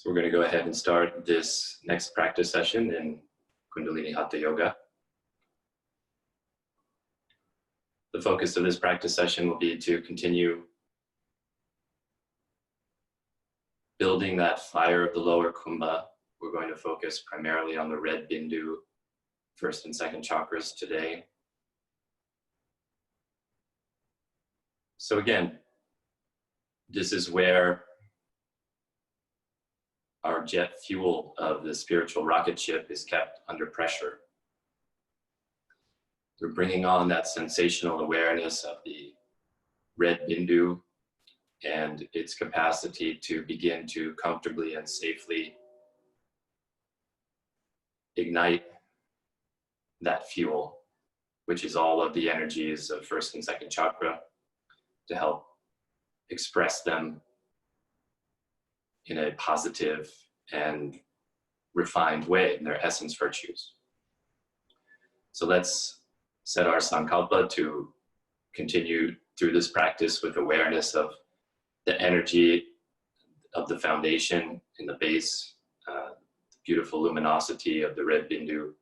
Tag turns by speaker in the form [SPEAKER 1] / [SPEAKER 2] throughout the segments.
[SPEAKER 1] So we're going to go ahead and start this next practice session in Kundalini Hatha Yoga. The focus of this practice session will be to continue building that fire of the lower kumbha. We're going to focus primarily on the red Bindu, first and second chakras today. So again, this is where our jet fuel of the spiritual rocket ship is kept under pressure. We're bringing on that sensational awareness of the red Bindu and its capacity to begin to comfortably and safely ignite that fuel, which is all of the energies of first and second chakra, to help express them in a positive and refined way in their essence virtues. So let's set our sankalpa to continue through this practice with awareness of the energy of the foundation in the base, the beautiful luminosity of the red Bindu,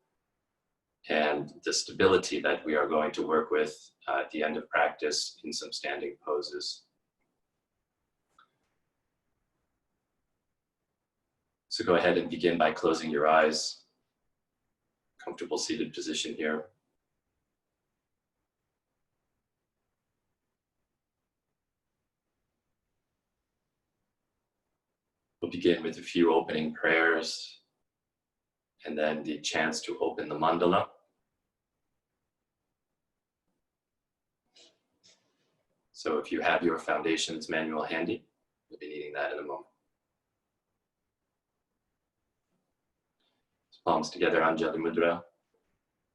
[SPEAKER 1] and the stability that we are going to work with at the end of practice in some standing poses. So go ahead and begin by closing your eyes. Comfortable seated position here. We'll begin with a few opening prayers and then the chance to open the mandala. So if you have your foundations manual handy, you'll be needing that in a moment. Palms together, Anjali Mudra.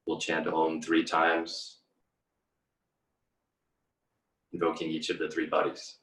[SPEAKER 1] We'll chant Om 3 times, invoking each of the 3 bodies.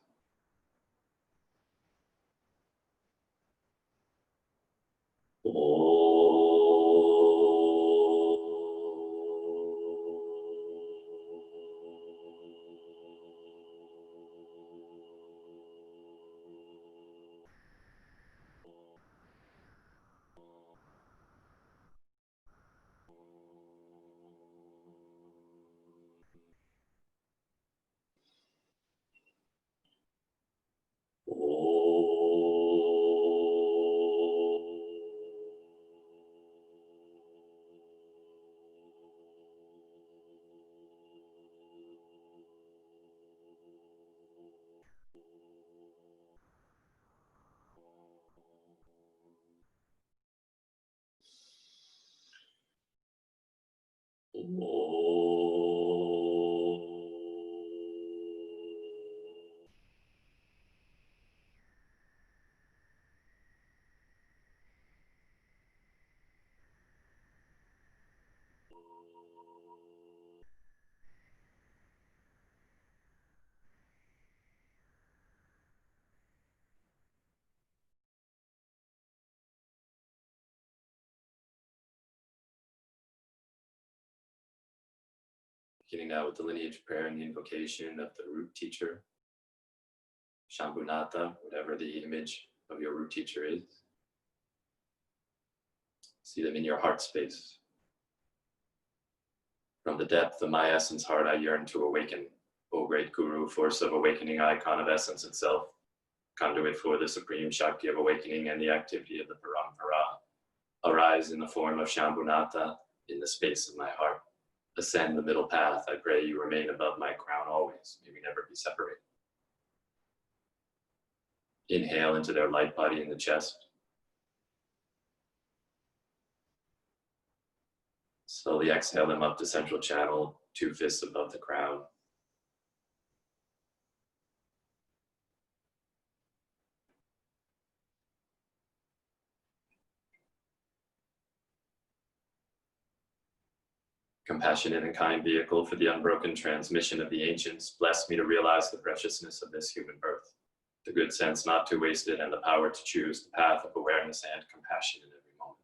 [SPEAKER 1] Beginning now with the lineage prayer and the invocation of the root teacher, Shambhunatha, whatever the image of your root teacher is. See them in your heart space. From the depth of my essence heart, I yearn to awaken. O great Guru, force of awakening, icon of essence itself, conduit for the supreme Shakti of awakening and the activity of the Parampara. Arise in the form of Shambhunatha in the space of my heart. Ascend the middle path, I pray you remain above my crown always. May we never be separated. Inhale into their light body in the chest. Slowly exhale them up to central channel, 2 fists above the crown. Compassionate and kind vehicle for the unbroken transmission of the ancients, bless me to realize the preciousness of this human birth, the good sense not to waste it, and the power to choose the path of awareness and compassion in every moment.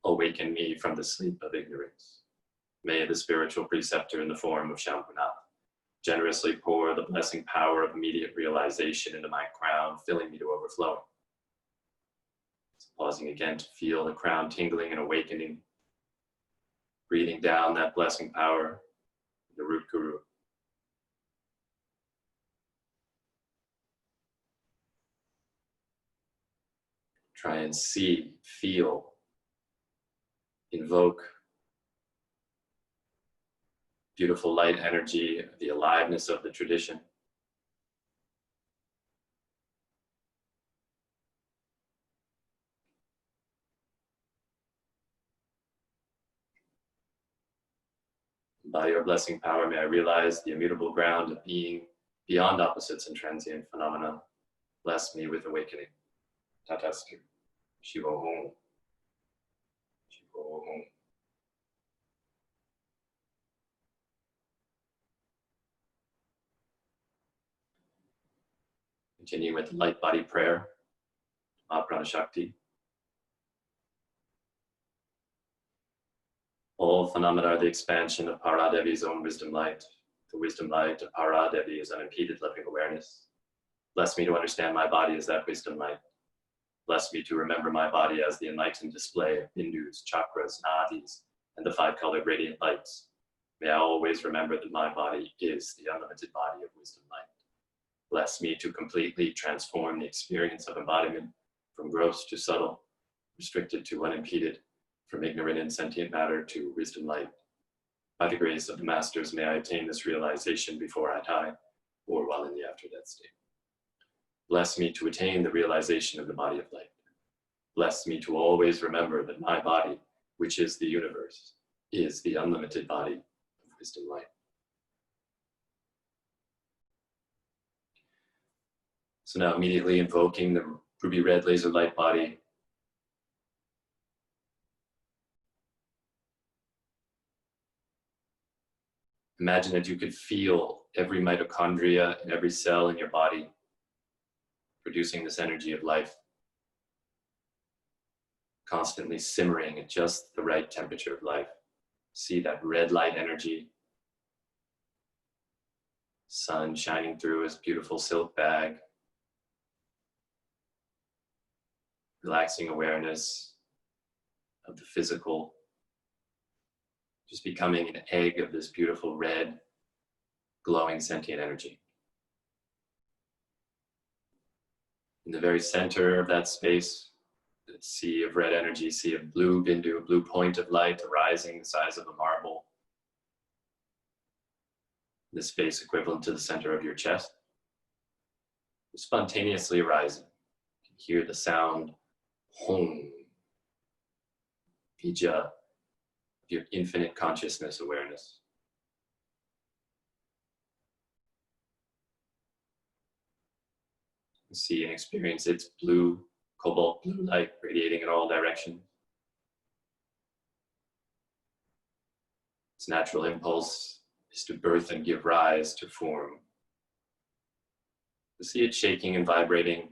[SPEAKER 1] Awaken me from the sleep of ignorance. May the spiritual preceptor in the form of Shambhunatha generously pour the blessing power of immediate realization into my crown, filling me to overflowing. Pausing again to feel the crown tingling and awakening. Breathing down that blessing power, the root guru. Try and see, feel, invoke beautiful light energy, the aliveness of the tradition. By your blessing power, may I realize the immutable ground of being beyond opposites and transient phenomena. Bless me with awakening. Tatastu. Shivohom. Shivohom. Continuing with the light body prayer. Prana Shakti. All phenomena are the expansion of Paradevi's own wisdom light. The wisdom light of Paradevi is unimpeded living awareness. Bless me to understand my body as that wisdom light. Bless me to remember my body as the enlightened display of Bindus, chakras, nadis, and the 5-colored radiant lights. May I always remember that my body is the unlimited body of wisdom light. Bless me to completely transform the experience of embodiment from gross to subtle, restricted to unimpeded, from ignorant and sentient matter to wisdom light. By the grace of the masters, may I attain this realization before I die, or while in the after-death state. Bless me to attain the realization of the body of light. Bless me to always remember that my body, which is the universe, is the unlimited body of wisdom light. So now immediately invoking the ruby red laser light body. Imagine that you could feel every mitochondria and every cell in your body producing this energy of life, constantly simmering at just the right temperature of life. See that red light energy, sun shining through his beautiful silk bag, relaxing awareness of the physical, just becoming an egg of this beautiful red, glowing sentient energy. In the very center of that space, the sea of red energy, sea of blue Bindu, a blue point of light arising the size of a marble. This space equivalent to the center of your chest, spontaneously arising. You can hear the sound Hong, Bija, of your infinite consciousness awareness. See and experience its blue, cobalt blue light radiating in all directions. Its natural impulse is to birth and give rise to form. See it shaking and vibrating.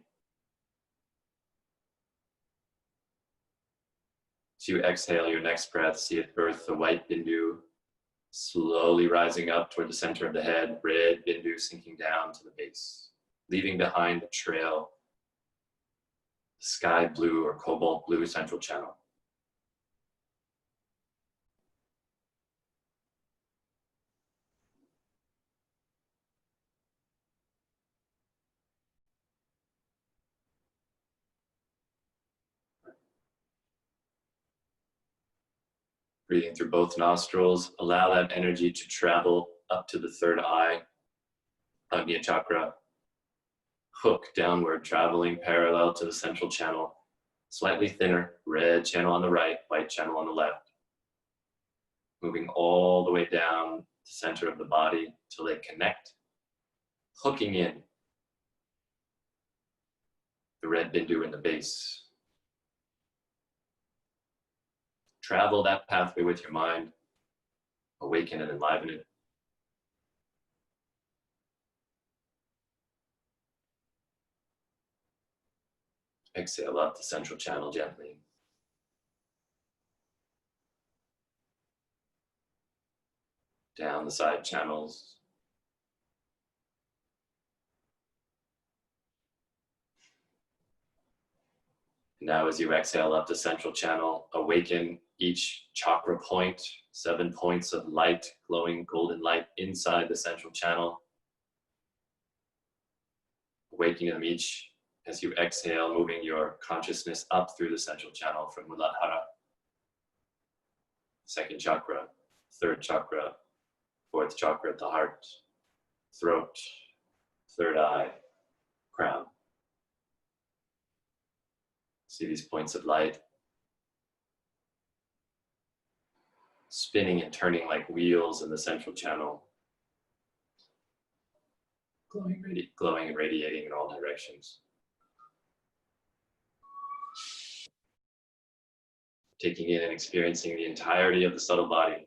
[SPEAKER 1] As you exhale your next breath, see it birth the white Bindu, slowly rising up toward the center of the head, red Bindu sinking down to the base, leaving behind a trail, sky blue or cobalt blue central channel. Breathing through both nostrils, allow that energy to travel up to the third eye, Agnya chakra, hook downward, traveling parallel to the central channel, slightly thinner, red channel on the right, white channel on the left. Moving all the way down the center of the body till they connect, hooking in the red Bindu in the base. Travel that pathway with your mind, awaken and enliven it. Exhale up the central channel gently. Down the side channels. Now as you exhale up the central channel, awaken each chakra point, 7 points of light, glowing golden light inside the central channel. Awakening them each as you exhale, moving your consciousness up through the central channel from Muladhara, second chakra, third chakra, fourth chakra at the heart, throat, third eye, crown. See these points of light spinning and turning like wheels in the central channel, glowing and radiating in all directions. Taking in and experiencing the entirety of the subtle body.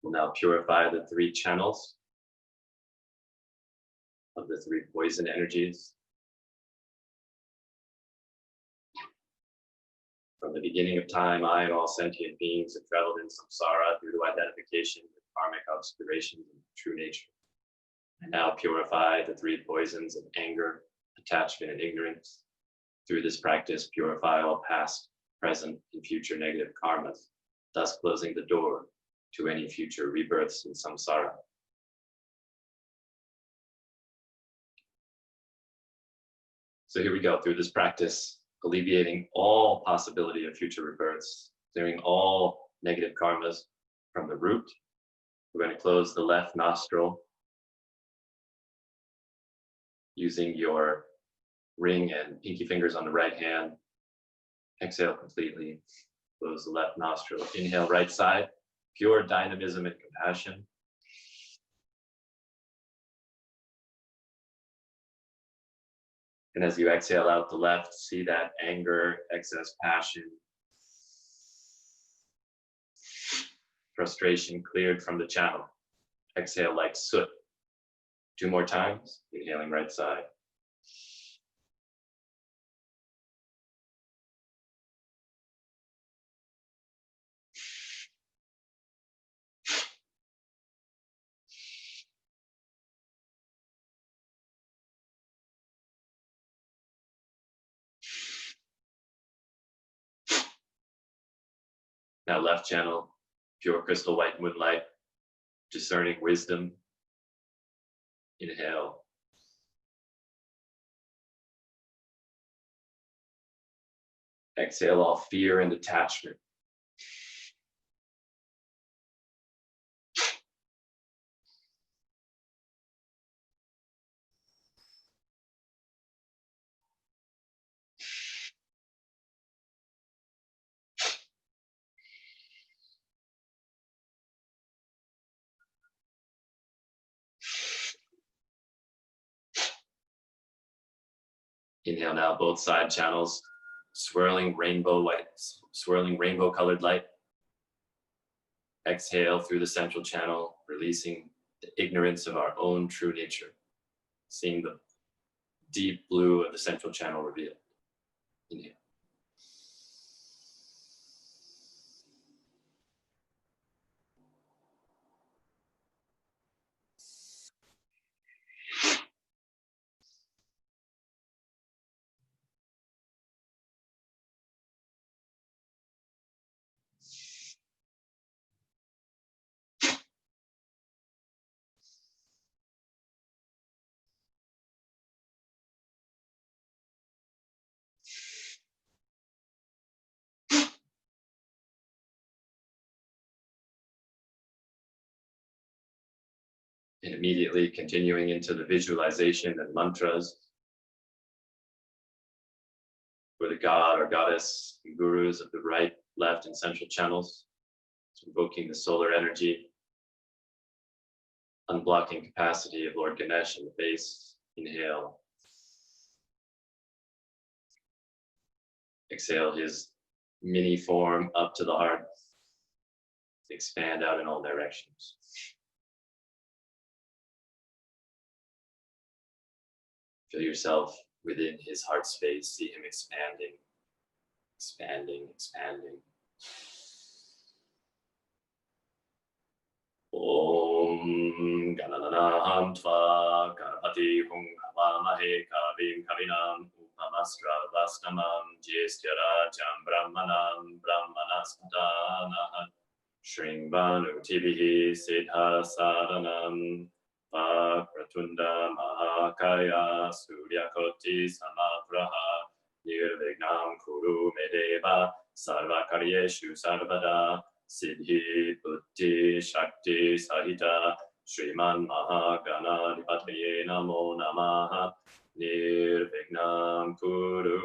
[SPEAKER 1] We'll now purify the 3 channels of the 3 poison energies. From the beginning of time, I and all sentient beings have traveled in samsara due to identification with karmic obscurations and true nature. I now purify the 3 poisons of anger, attachment, and ignorance. Through this practice, purify all past, present, and future negative karmas, thus closing the door to any future rebirths in samsara. So here we go, through this practice, alleviating all possibility of future rebirths, clearing all negative karmas from the root. We're going to close the left nostril using your ring and pinky fingers on the right hand. Exhale completely, close the left nostril. Inhale, right side, pure dynamism and compassion. And as you exhale out the left, see that anger, excess passion, frustration cleared from the channel. Exhale like soot. 2 more times, inhaling right side. Now left channel, pure crystal white moonlight, discerning wisdom. Inhale. Exhale all fear and attachment. Inhale now, both side channels, swirling rainbow colored light. Exhale through the central channel, releasing the ignorance of our own true nature. Seeing the deep blue of the central channel revealed. Inhale. And immediately continuing into the visualization and mantras for the god or goddess and gurus of the right, left, and central channels. So invoking the solar energy, unblocking capacity of Lord Ganesha in the base. Inhale. Exhale his mini form up to the heart. Expand out in all directions. Feel yourself within his heart space. See him expanding, expanding, expanding. Gananaham Tva Parvati Hum Havamahe Kavim Kavinam Upamastra Vastamam Jyestyara Jam Brahmanam Brahmanaspatanahat Shringbanu Tibihi Siddha Sadhanam Vakratunda Mahakaya Suryakoti Samapraha Nirvignam Kuru Medeva Sarvakaryeshu Sarvada Siddhi Buddhi Shakti Sahita Sriman Mahagana Dipataye Namo Namaha Nirvignam Kuru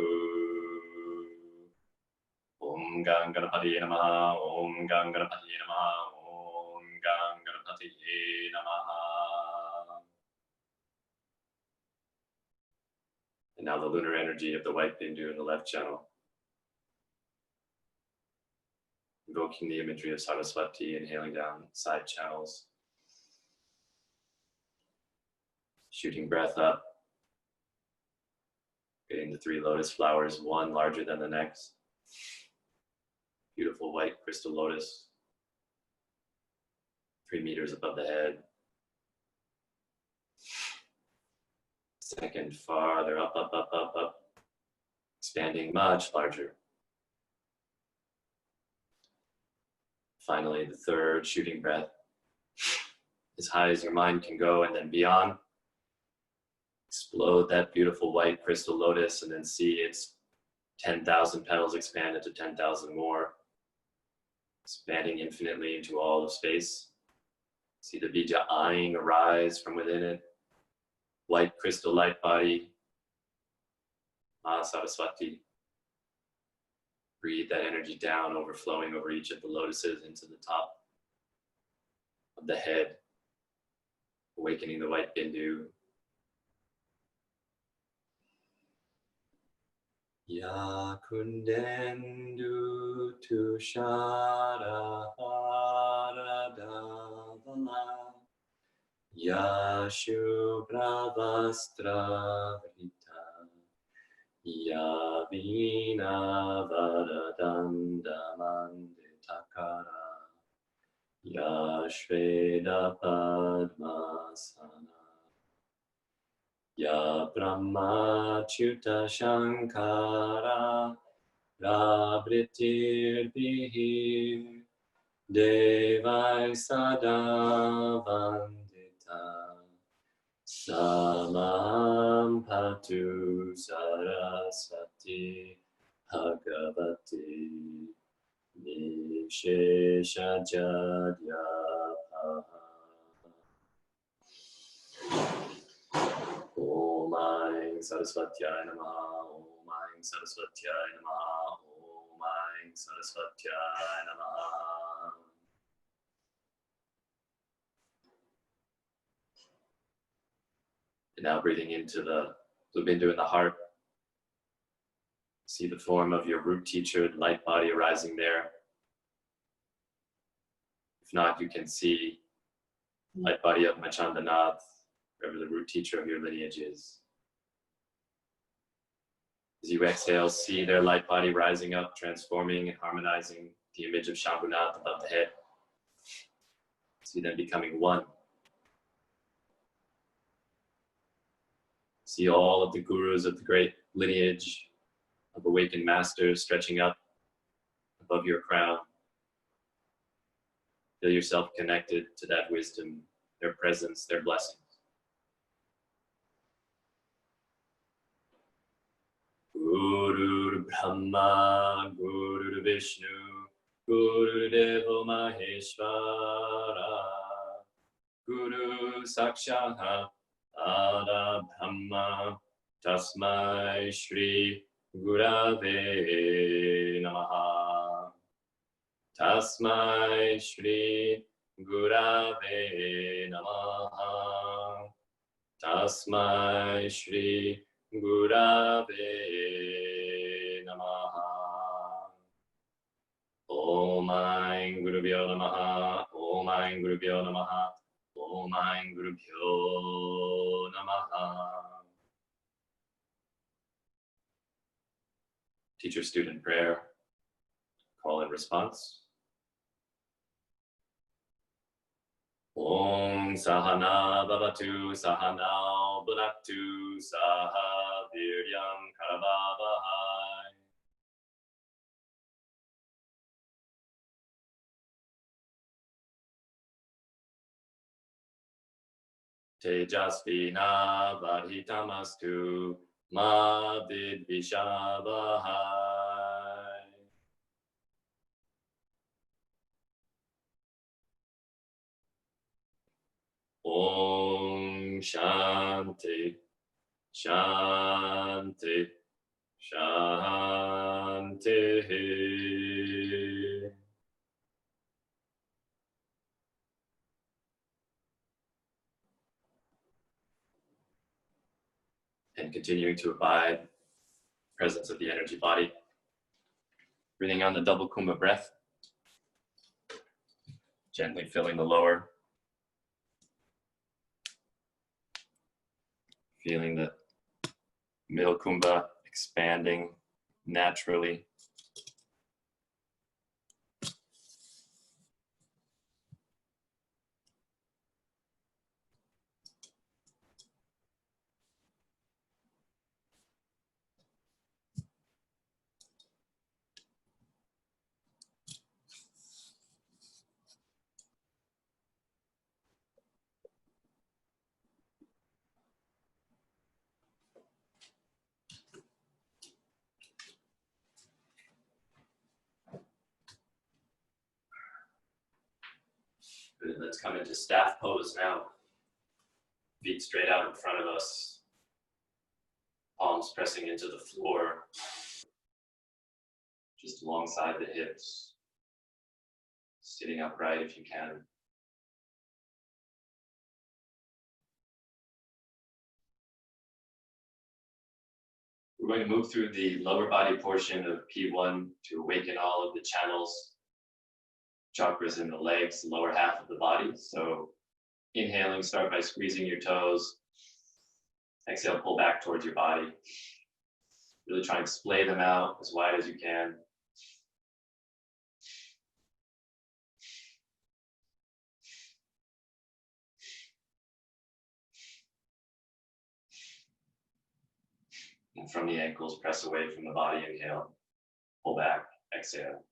[SPEAKER 1] Om Ganganapatiye Namaha Om Ganganapatiye Namaha Om Ganganapatiye Namaha. And now the lunar energy of the white Bindu in the left channel. Invoking the imagery of Saraswati, inhaling down side channels. Shooting breath up. Getting the 3 lotus flowers, one larger than the next. Beautiful white crystal lotus. 3 meters above the head. Second, farther up, up, up, up, up. Expanding much larger. Finally, the third, shooting breath. As high as your mind can go and then beyond. Explode that beautiful white crystal lotus and then see its 10,000 petals expanded to 10,000 more. Expanding infinitely into all of space. See the bija eyeing arise from within it. White crystal light body. Saraswati. Breathe that energy down, overflowing over each of the lotuses into the top of the head. Awakening the white Bindu. Ya kundendu tushara haradavala Ya shubra vastra vrita Ya vina varadanda manditakara Ya shveda padmasana Ya Brahma Chuta Shankara Rabhritir Bihir Devai Sada Vandita Samam Patu Saraswati Bhagavati Nishesha Jadya Om Aing Saraswatyaya Namaha, Om Aing Saraswatyaya Namaha, Om Aing Saraswatyaya Namaha. And now breathing into the Bindu in the heart. See the form of your root teacher, the light body arising there. If not, you can see the light body of Machandanath, wherever the root teacher of your lineage is. As you exhale, see their light body rising up, transforming and harmonizing the image of Shambhunath above the head. See them becoming one. See all of the gurus of the great lineage of awakened masters stretching up above your crown. Feel yourself connected to that wisdom, their presence, their blessings. Guru Brahma, Guru Vishnu, Guru Devo Maheshwara, Guru Sakshat Ada Brahma, Tasmai Shri Gurave Namaha. Tasmai Shri Gurave Namaha. Tasmai Shri Gurave Namaha. Om Aing Gurubhyo Namaha. Om Aing Gurubhyo Namaha. Om Aing Gurubhyo Namaha. Teacher-student prayer. Call and response. Om Sahana Bhavatu Sahana Bhunaktu Saha Viryam Karavavahai. Tejasvina Vadhitamastu Ma Vidvishavahai. Om Shanti Shanti Shanti. And continuing to abide, presence of the energy body. Breathing on the double Kumbha breath. Gently filling the lower. Feeling the middle Kumbha expanding naturally. Good. Let's come into staff pose now. Feet straight out in front of us. Palms pressing into the floor. Just alongside the hips. Sitting upright if you can. We're going to move through the lower body portion of P1 to awaken all of the channels, chakras in the legs, the lower half of the body. So inhaling, start by squeezing your toes. Exhale, pull back towards your body. Really try and splay them out as wide as you can. And from the ankles, press away from the body, inhale, pull back, exhale.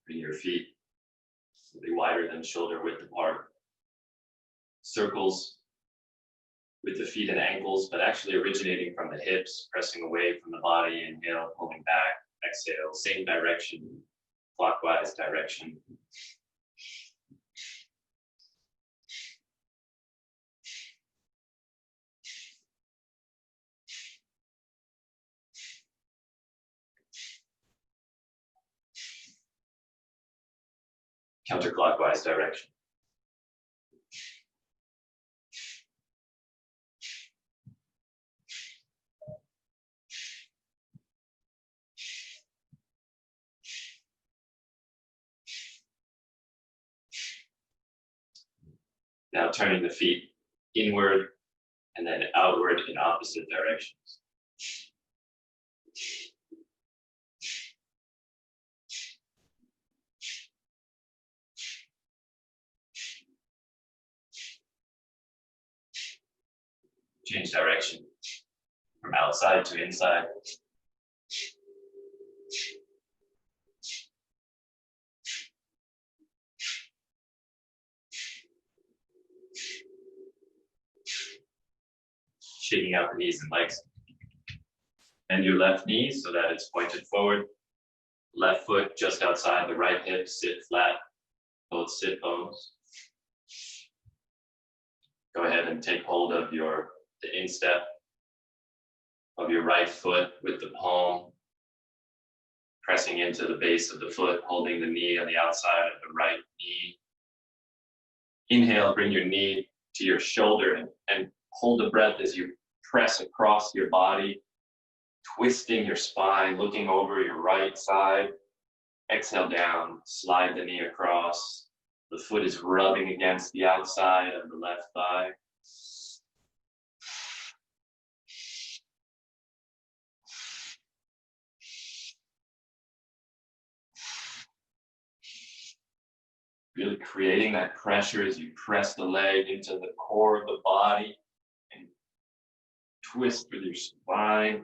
[SPEAKER 1] Bring your feet slightly wider than shoulder width apart. Circles with the feet and ankles, but actually originating from the hips, pressing away from the body, inhale, pulling back, exhale, same direction, clockwise direction. Counterclockwise direction. Now turning the feet inward and then outward in opposite directions. Change direction from outside to inside. Shaking out the knees and legs. Bend your left knee so that it's pointed forward. Left foot just outside the right hip, sit flat, both sit bones. Go ahead and take hold of the instep of your right foot with the palm, pressing into the base of the foot, holding the knee on the outside of the right knee. Inhale, bring your knee to your shoulder and hold the breath as you press across your body, twisting your spine, looking over your right side. Exhale down, slide the knee across, The foot is rubbing against the outside of the left thigh. Really creating that pressure as you press the leg into the core of the body and twist with your spine.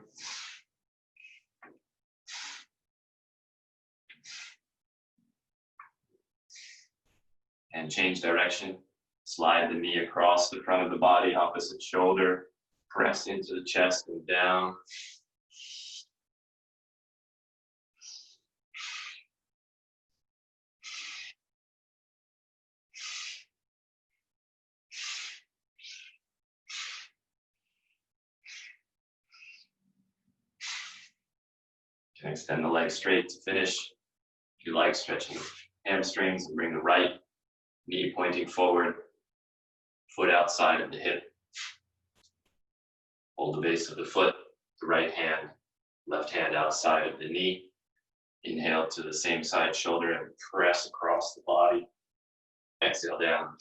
[SPEAKER 1] And change direction. Slide the knee across the front of the body, opposite shoulder. Press into the chest and down. You can extend the leg straight to finish. If you like, stretching hamstrings and bring the right knee pointing forward, foot outside of the hip. Hold the base of the foot, the right hand, left hand outside of the knee. Inhale to the same side shoulder and press across the body. Exhale down.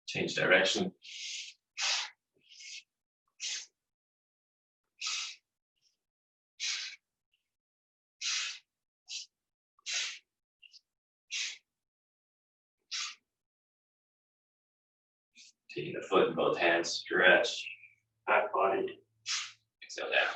[SPEAKER 1] Change direction. Taking the foot in both hands, stretch, back body, exhale down.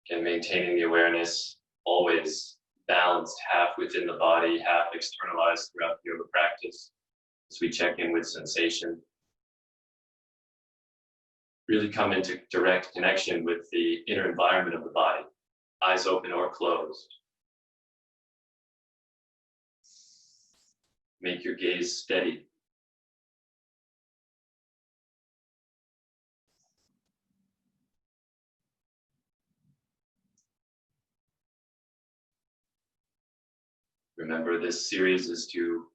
[SPEAKER 1] Again, maintaining the awareness, always balanced, half within the body, half externalized throughout the yoga practice. As we check in with sensation, really come into direct connection with the inner environment of the body, eyes open or closed. Make your gaze steady. Remember, this series is to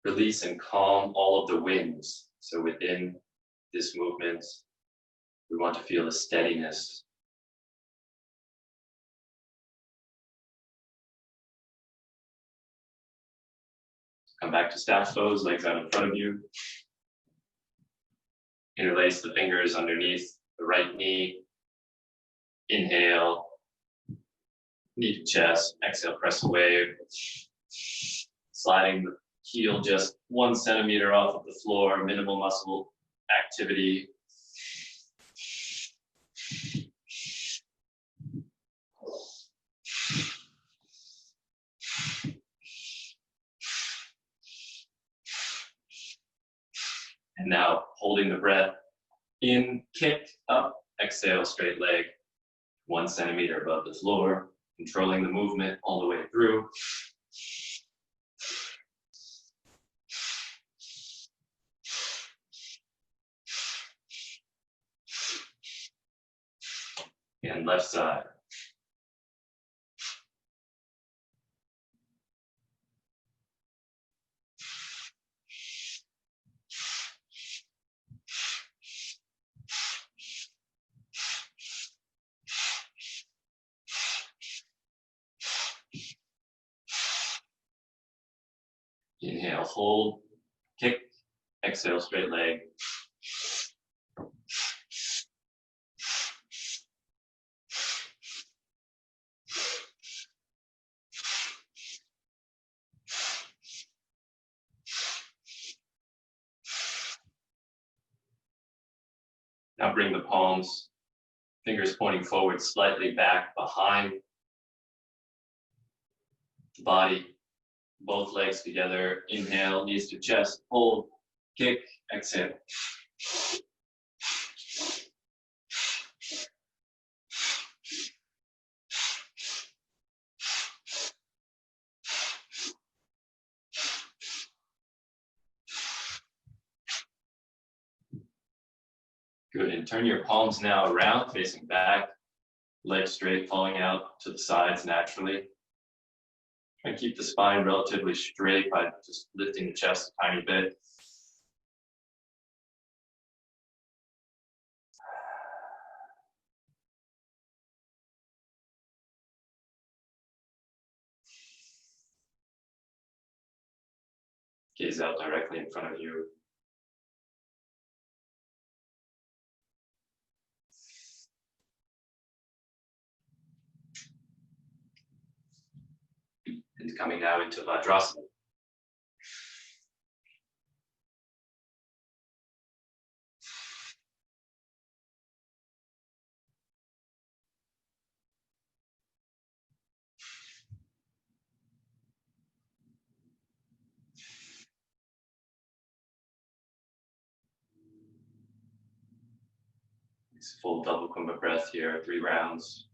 [SPEAKER 1] release and calm all of the winds. So within this movement, we want to feel a steadiness. Come back to staff pose, legs out in front of you. Interlace the fingers underneath the right knee. Inhale, knee to chest. Exhale, press away. Sliding the heel just 1 centimeter off of the floor, minimal muscle activity. And now holding the breath in, kick up, exhale, straight leg, 1 centimeter above the floor, controlling the movement all the way through. And left side. Inhale, hold, kick, exhale, straight leg. Now bring the palms, fingers pointing forward, slightly back behind the body. Both legs together. Inhale, knees to chest, hold, kick, exhale. Good, and turn your palms now around, facing back, legs straight, falling out to the sides naturally. Try and keep the spine relatively straight by just lifting the chest a tiny bit. Gaze out directly in front of you. And coming now into Vajrasana. Nice full double Kumbha breath here, 3 rounds.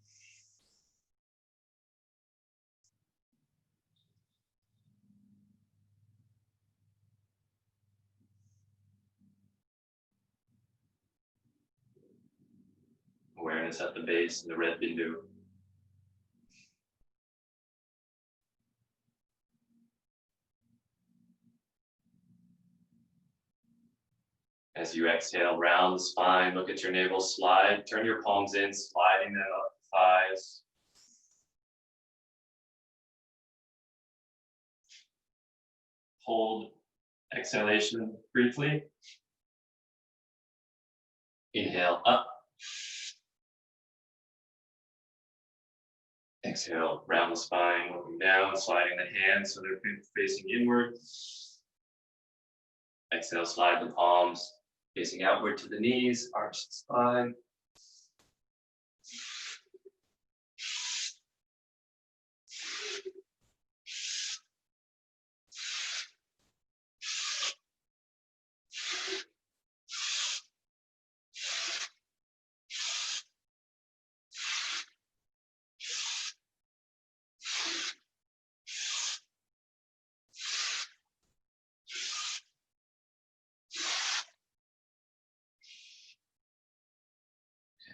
[SPEAKER 1] Awareness at the base in the red Bindu. As you exhale, round the spine, look at your navel, slide, turn your palms in, sliding them up the thighs. Hold exhalation briefly. Inhale up. Exhale, round the spine, looking down, sliding the hands so they're facing inward. Exhale, slide the palms, facing outward to the knees, arch the spine.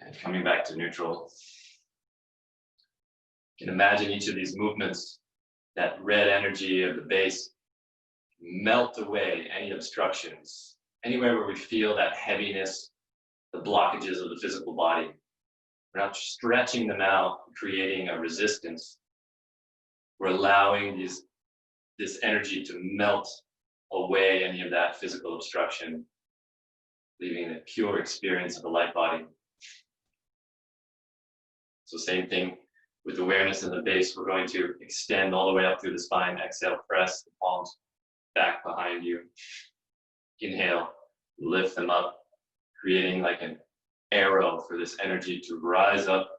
[SPEAKER 1] And coming back to neutral. You can imagine each of these movements, that red energy of the base, melt away any obstructions, anywhere where we feel that heaviness, the blockages of the physical body. We're not stretching them out, creating a resistance. We're allowing this energy to melt away any of that physical obstruction, leaving a pure experience of the light body. So same thing with awareness in the base. We're going to extend all the way up through the spine. Exhale, press the palms back behind you. Inhale, lift them up, creating like an arrow for this energy to rise up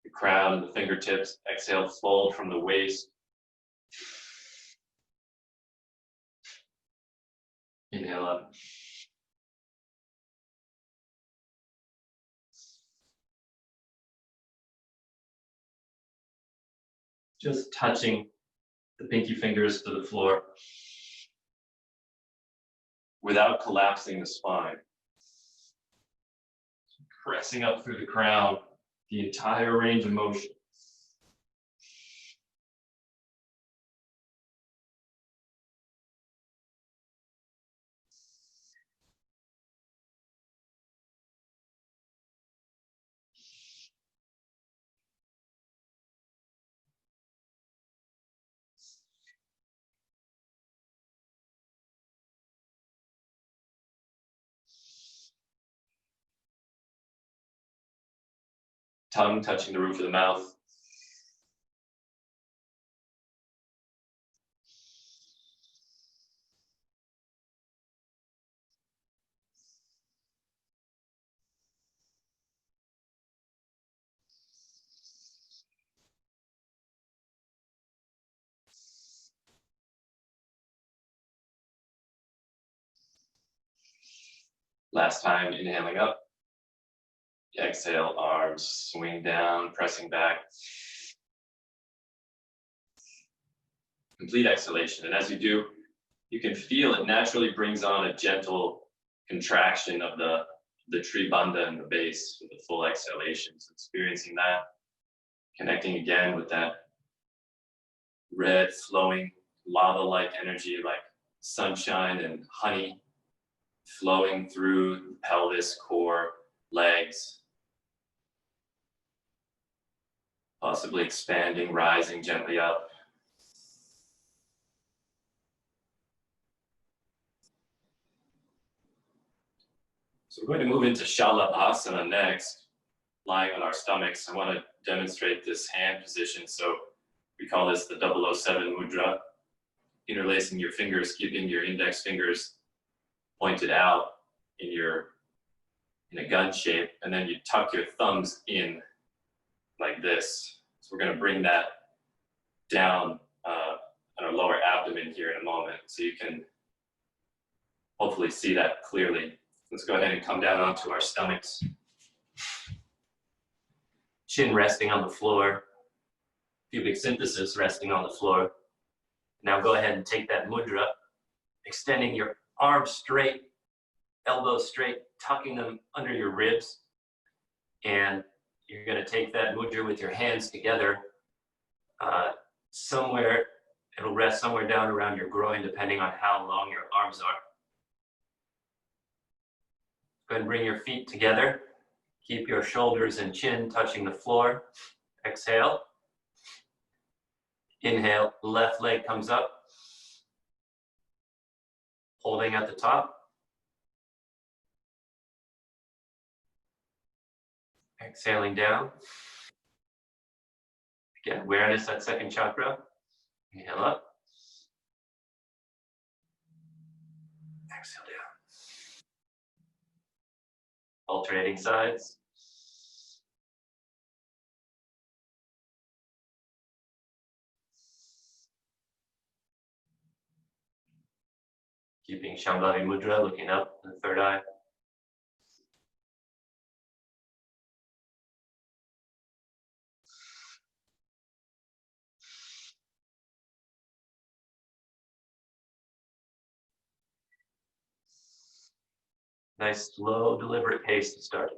[SPEAKER 1] the crown and the fingertips. Exhale, fold from the waist. Inhale up. Just touching the pinky fingers to the floor without collapsing the spine. Pressing up through the crown, the entire range of motion. Tongue touching the roof of the mouth. Last time, inhaling up. Exhale, arms swing down, pressing back. Complete exhalation. And as you do, you can feel it naturally brings on a gentle contraction of the the tree bandha in the base with the full exhalation. So experiencing that, connecting again with that red flowing lava-like energy, like sunshine and honey flowing through the pelvis, core, legs, possibly expanding, rising gently up. So we're going to move into Shalabhasana next, lying on our stomachs. I want to demonstrate this hand position. So we call this the 007 mudra, interlacing your fingers, keeping your index fingers pointed out in a gun shape, and then you tuck your thumbs in like this. So we're going to bring that down on our lower abdomen here in a moment, so you can hopefully see that clearly. Let's go ahead and come down onto our stomachs. Chin resting on the floor, pubic symphysis resting on the floor. Now go ahead and take that mudra, extending your arms straight, elbows straight, tucking them under your ribs. And you're going to take that mudra with your hands together. Somewhere, it'll rest somewhere down around your groin, depending on how long your arms are. Go ahead and bring your feet together. Keep your shoulders and chin touching the floor. Exhale. Inhale, left leg comes up. Holding at the top. Exhaling down. Again, awareness at second chakra. Inhale up. Exhale down. Alternating sides. Keeping Shambhavi Mudra, looking up in the third eye. Nice, slow, deliberate pace to start.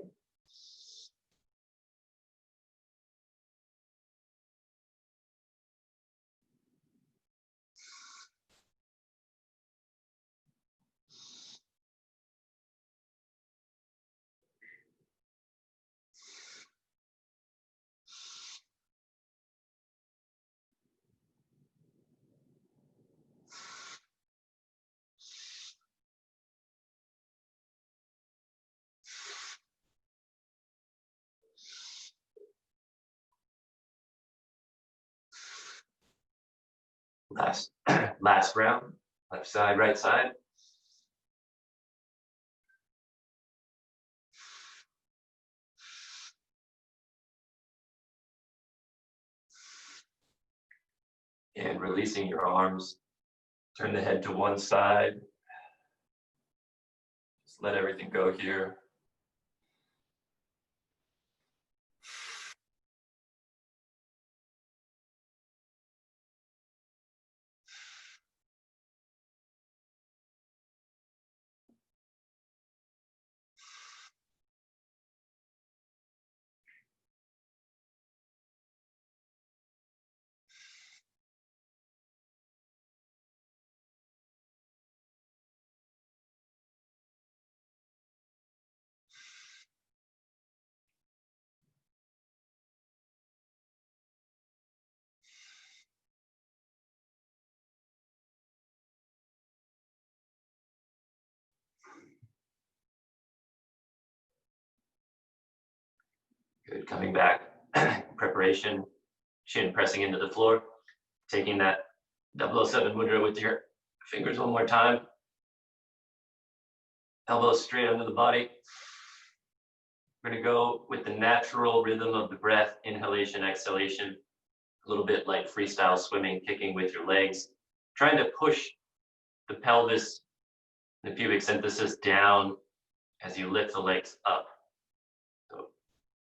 [SPEAKER 1] Last round, left side, right side. And releasing your arms. Turn the head to one side. Just let everything go here. Good, coming back, preparation, chin pressing into the floor, taking that 007 mudra with your fingers one more time. Elbows straight under the body. We're gonna go with the natural rhythm of the breath, inhalation, exhalation, a little bit like freestyle swimming, kicking with your legs, trying to push the pelvis, the pubic symphysis down as you lift the legs up. So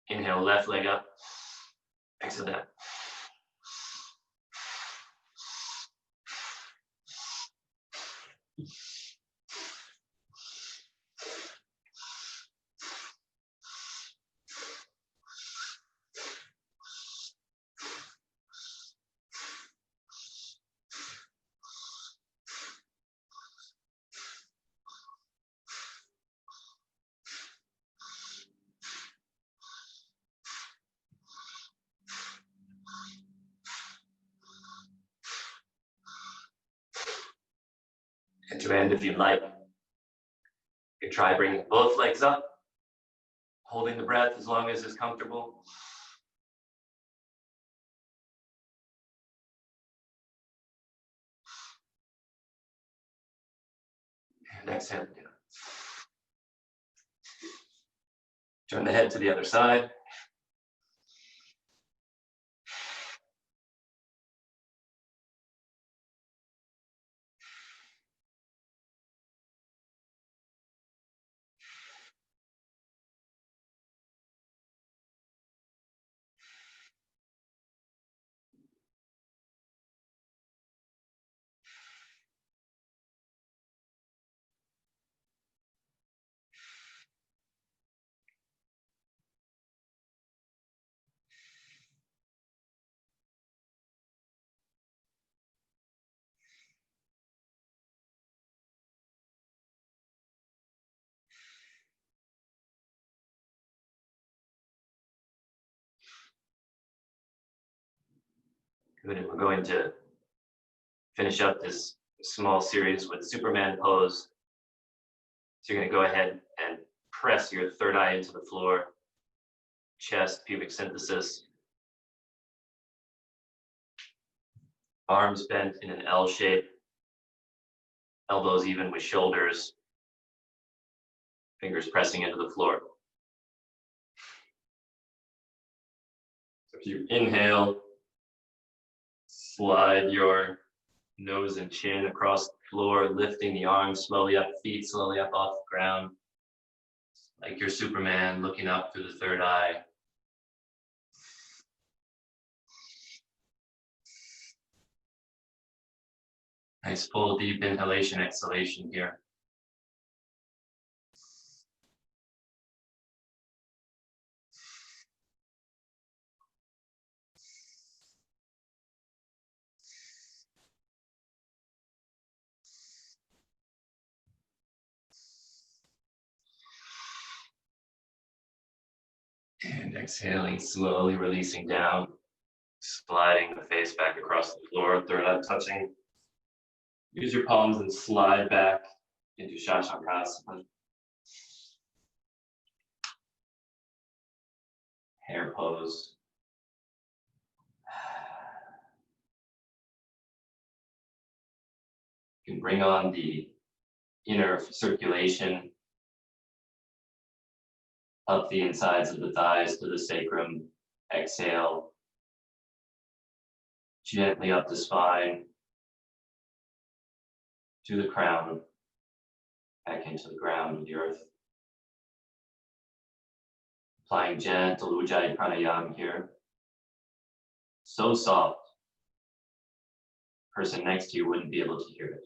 [SPEAKER 1] inhale, left leg up, exhale down. And to end, if you'd like, you can try bringing both legs up, holding the breath as long as is comfortable. And exhale down. Turn the head to the other side. Good, and we're going to finish up this small series with Superman pose. So you're going to go ahead and press your third eye into the floor, chest, pubic symphysis. Arms bent in an L shape, elbows even with shoulders, fingers pressing into the floor. So if you inhale, slide your nose and chin across the floor, lifting the arms slowly up, feet slowly up off the ground. Like you're Superman looking up through the third eye. Nice full deep inhalation, exhalation here. And exhaling, slowly releasing down, sliding the face back across the floor, third eye touching. Use your palms and slide back into Shashankrasana. Hair pose. You can bring on the inner circulation up the insides of the thighs to the sacrum. Exhale. Gently up the spine to the crown, back into the ground of the earth. Applying gentle Ujjayi pranayama here. So soft, person next to you wouldn't be able to hear it.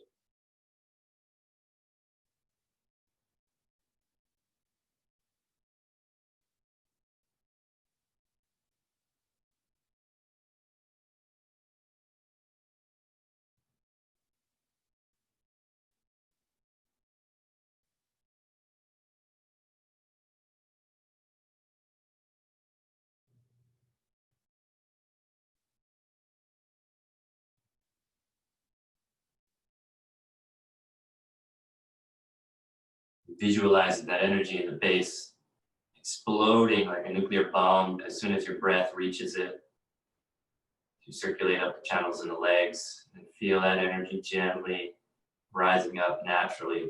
[SPEAKER 1] Visualize that energy in the base exploding like a nuclear bomb as soon as your breath reaches it. You circulate up the channels in the legs and feel that energy gently rising up naturally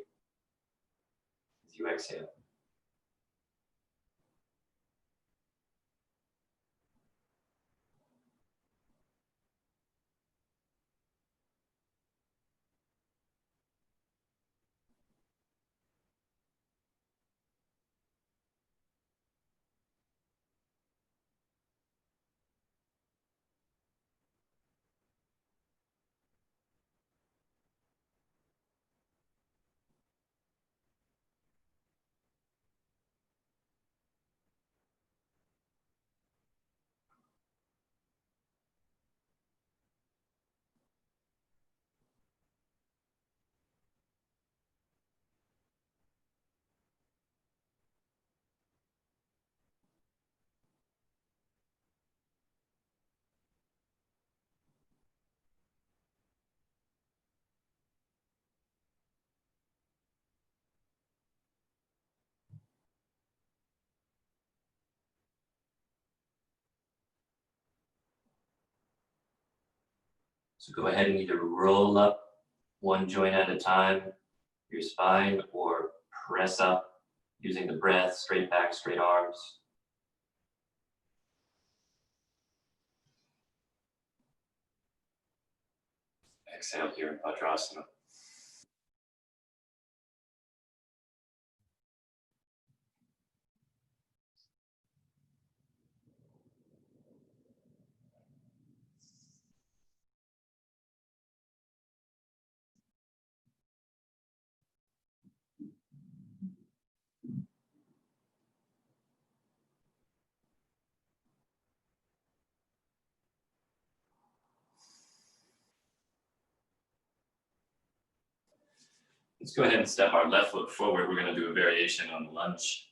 [SPEAKER 1] as you exhale. So go ahead and either roll up one joint at a time, your spine, or press up using the breath, straight back, straight arms. Exhale here in Vajrasana. Let's go ahead and step our left foot forward. We're going to do a variation on the lunge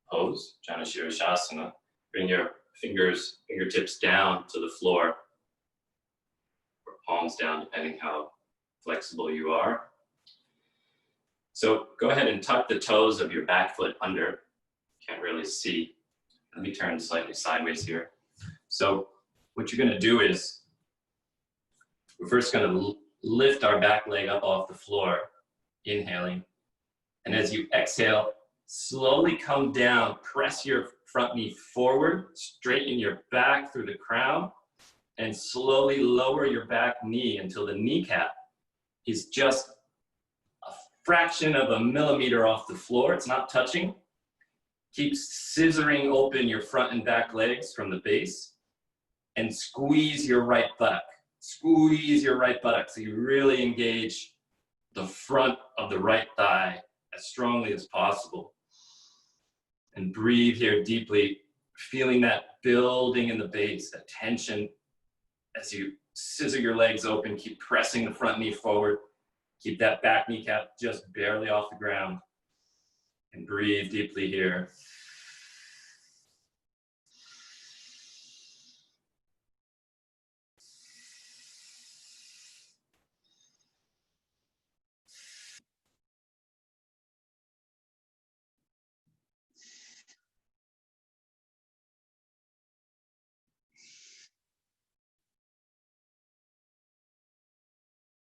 [SPEAKER 1] pose, Janashirashasana. Bring your fingertips down to the floor, or palms down, depending how flexible you are. So go ahead and tuck the toes of your back foot under. Can't really see. Let me turn slightly sideways here. So what you're going to do is, we're first going to lift our back leg up off the floor, inhaling. And as you exhale, slowly come down, press your front knee forward, straighten your back through the crown, and slowly lower your back knee until the kneecap is just a fraction of a millimeter off the floor. It's not touching. Keep scissoring open your front and back legs from the base, and squeeze your right buttock. Squeeze your right buttock so you really engage the front of the right thigh as strongly as possible. And breathe here deeply, feeling that building in the base, that tension as you scissor your legs open. Keep pressing the front knee forward. Keep that back kneecap just barely off the ground. And breathe deeply here.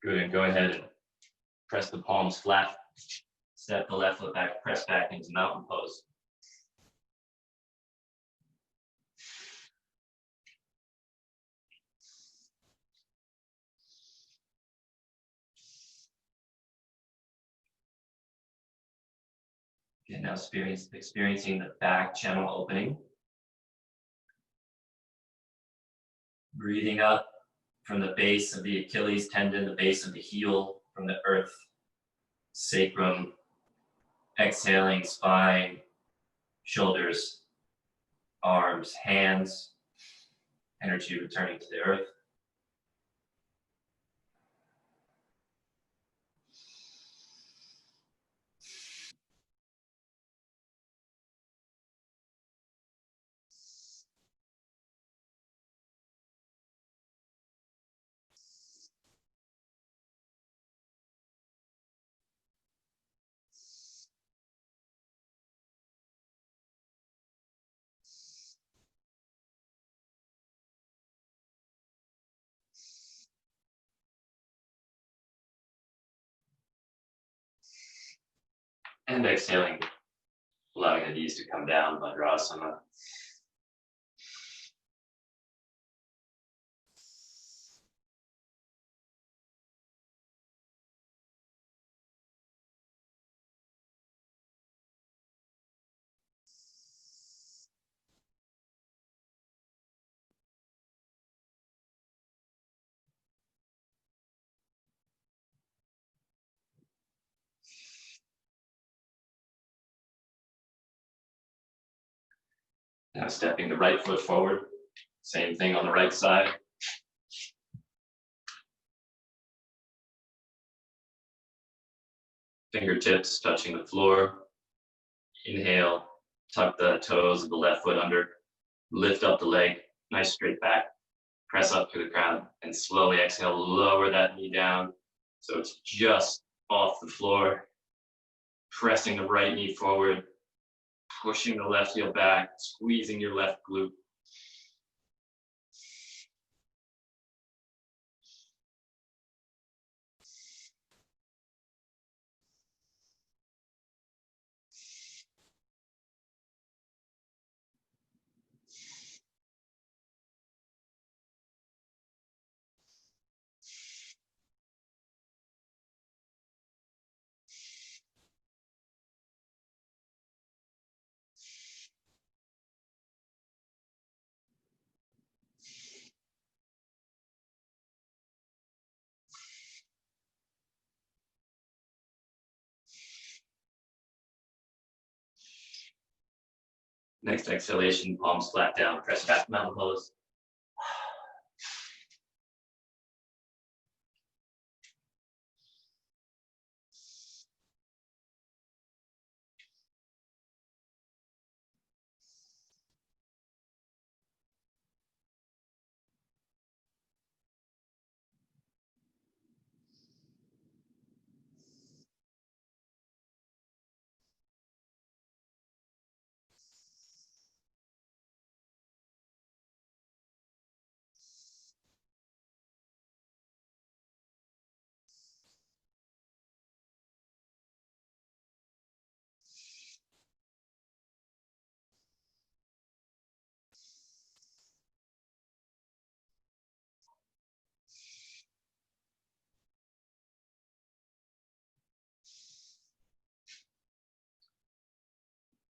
[SPEAKER 1] Good, and go ahead and press the palms flat. Step the left foot back, press back into mountain pose. Okay, now experiencing the back channel opening. Breathing up from the base of the Achilles tendon, the base of the heel, from the earth, sacrum. Exhaling, spine, shoulders, arms, hands, energy returning to the earth. And exhaling, allowing the knees to come down, Vajrasana. Now stepping the right foot forward, same thing on the right side. Fingertips touching the floor. Inhale, tuck the toes of the left foot under, lift up the leg, nice straight back, press up to the ground, and slowly exhale, lower that knee down so it's just off the floor. Pressing the right knee forward, pushing the left heel back, squeezing your left glute. Next exhalation, palms flat down, press back to mountain pose.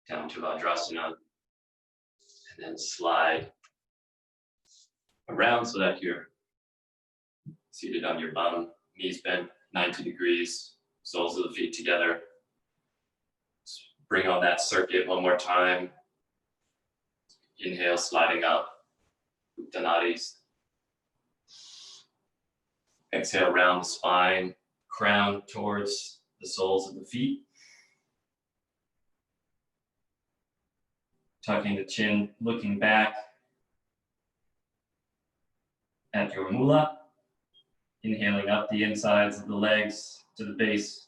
[SPEAKER 1] Down to Vajrasana, and then slide around so that you're seated on your bum, knees bent 90 degrees, soles of the feet together. Just bring on that circuit one more time. Inhale, sliding up, Uttanadis. Exhale, round the spine, crown towards the soles of the feet. Tucking the chin, looking back at your mula. Inhaling up the insides of the legs to the base.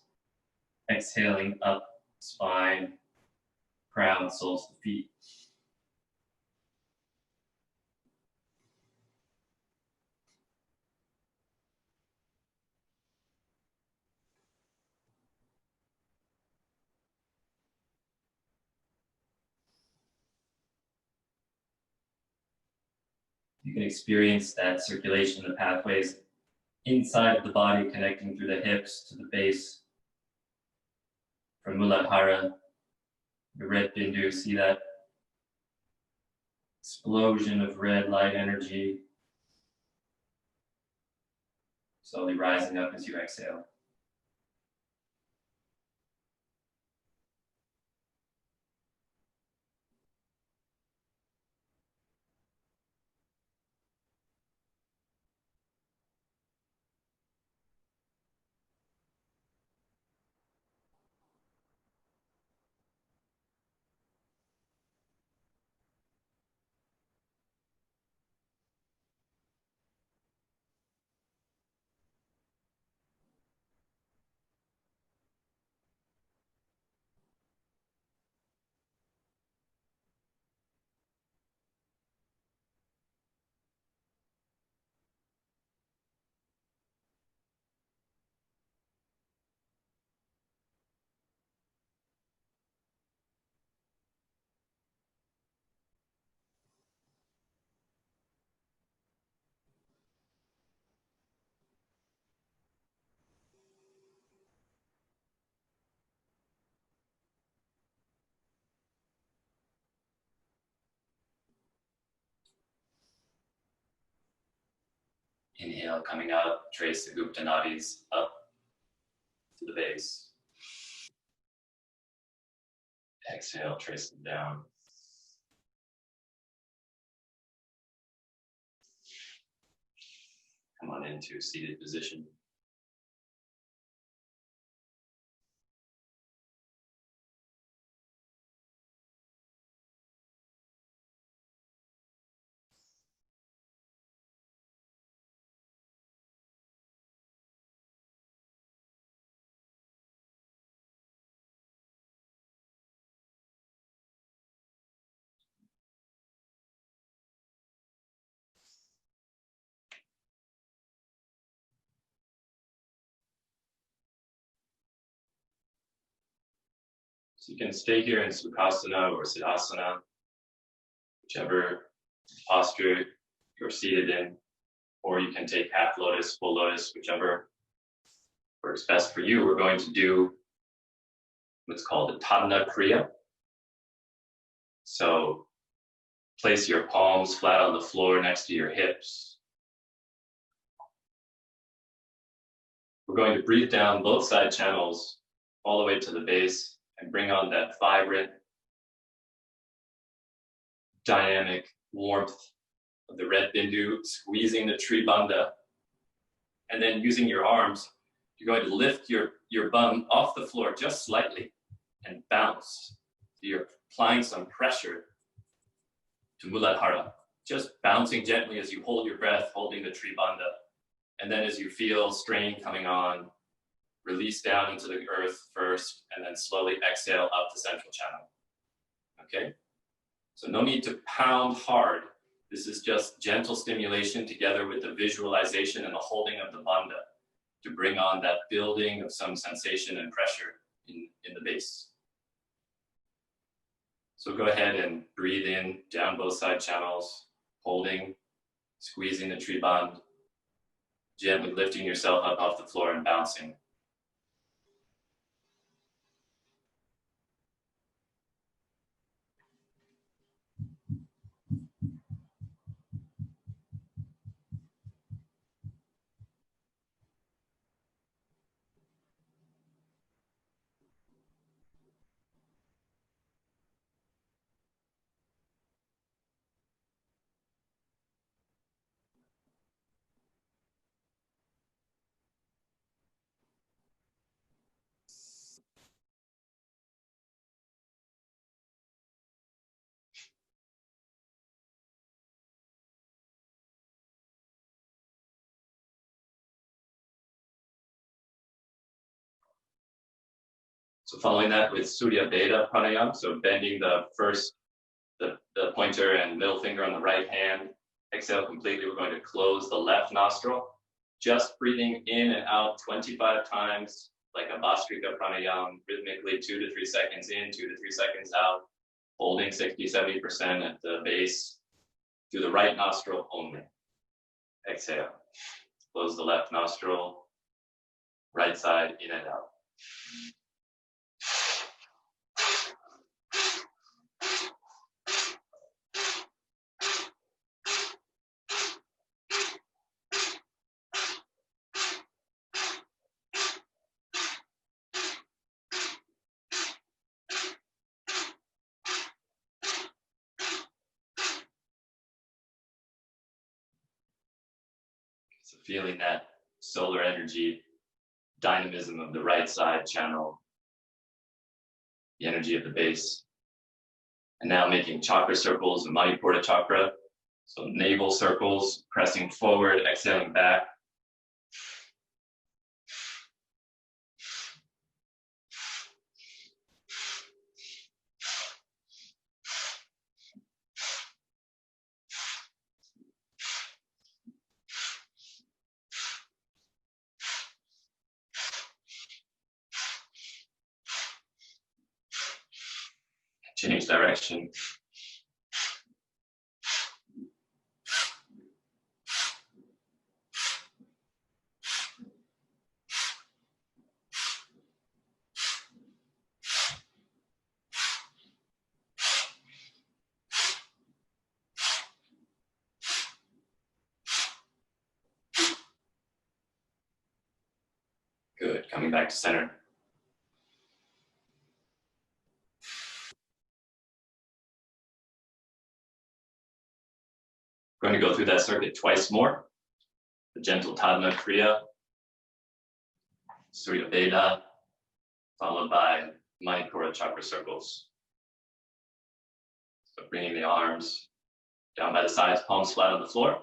[SPEAKER 1] Exhaling up spine, crown, soles of the feet. You can experience that circulation in the pathways inside of the body, connecting through the hips to the base. From Muladhara, the red Bindu, see that explosion of red light energy slowly rising up as you exhale. Inhale, coming up, trace the Gupta Nadis up to the base. Exhale, trace them down. Come on into seated position. So you can stay here in Sukhasana or Siddhasana, whichever posture you're seated in, or you can take half lotus, full lotus, whichever works best for you. We're going to do what's called a Tadna Kriya. So place your palms flat on the floor next to your hips. We're going to breathe down both side channels all the way to the base and bring on that vibrant, dynamic warmth of the red Bindu, squeezing the tree bandha. And then using your arms, you're going to lift your bum off the floor just slightly and bounce. So you're applying some pressure to Muladhara, just bouncing gently as you hold your breath, holding the tree bandha. And then as you feel strain coming on, release down into the earth first, and then slowly exhale up the central channel. Okay? So no need to pound hard. This is just gentle stimulation together with the visualization and the holding of the bandha to bring on that building of some sensation and pressure in the base. So go ahead and breathe in down both side channels, holding, squeezing the tree band, gently lifting yourself up off the floor and bouncing. So following that with Surya Veda pranayama, so bending the pointer and middle finger on the right hand. Exhale completely. We're going to close the left nostril. Just breathing in and out 25 times, like a Bhastrika pranayama, rhythmically 2 to 3 seconds in, 2 to 3 seconds out, holding 60-70% at the base through the right nostril only. Exhale. Close the left nostril, right side in and out. So feeling that solar energy, dynamism of the right side channel, the energy of the base. And now making chakra circles in Manipura chakra. So navel circles, pressing forward, exhaling back. Change direction. Good, coming back to center. We're going to go through that circuit twice more. The gentle Tadma Kriya, Surya Veda, followed by Manipura chakra circles. So bringing the arms down by the sides, palms flat on the floor.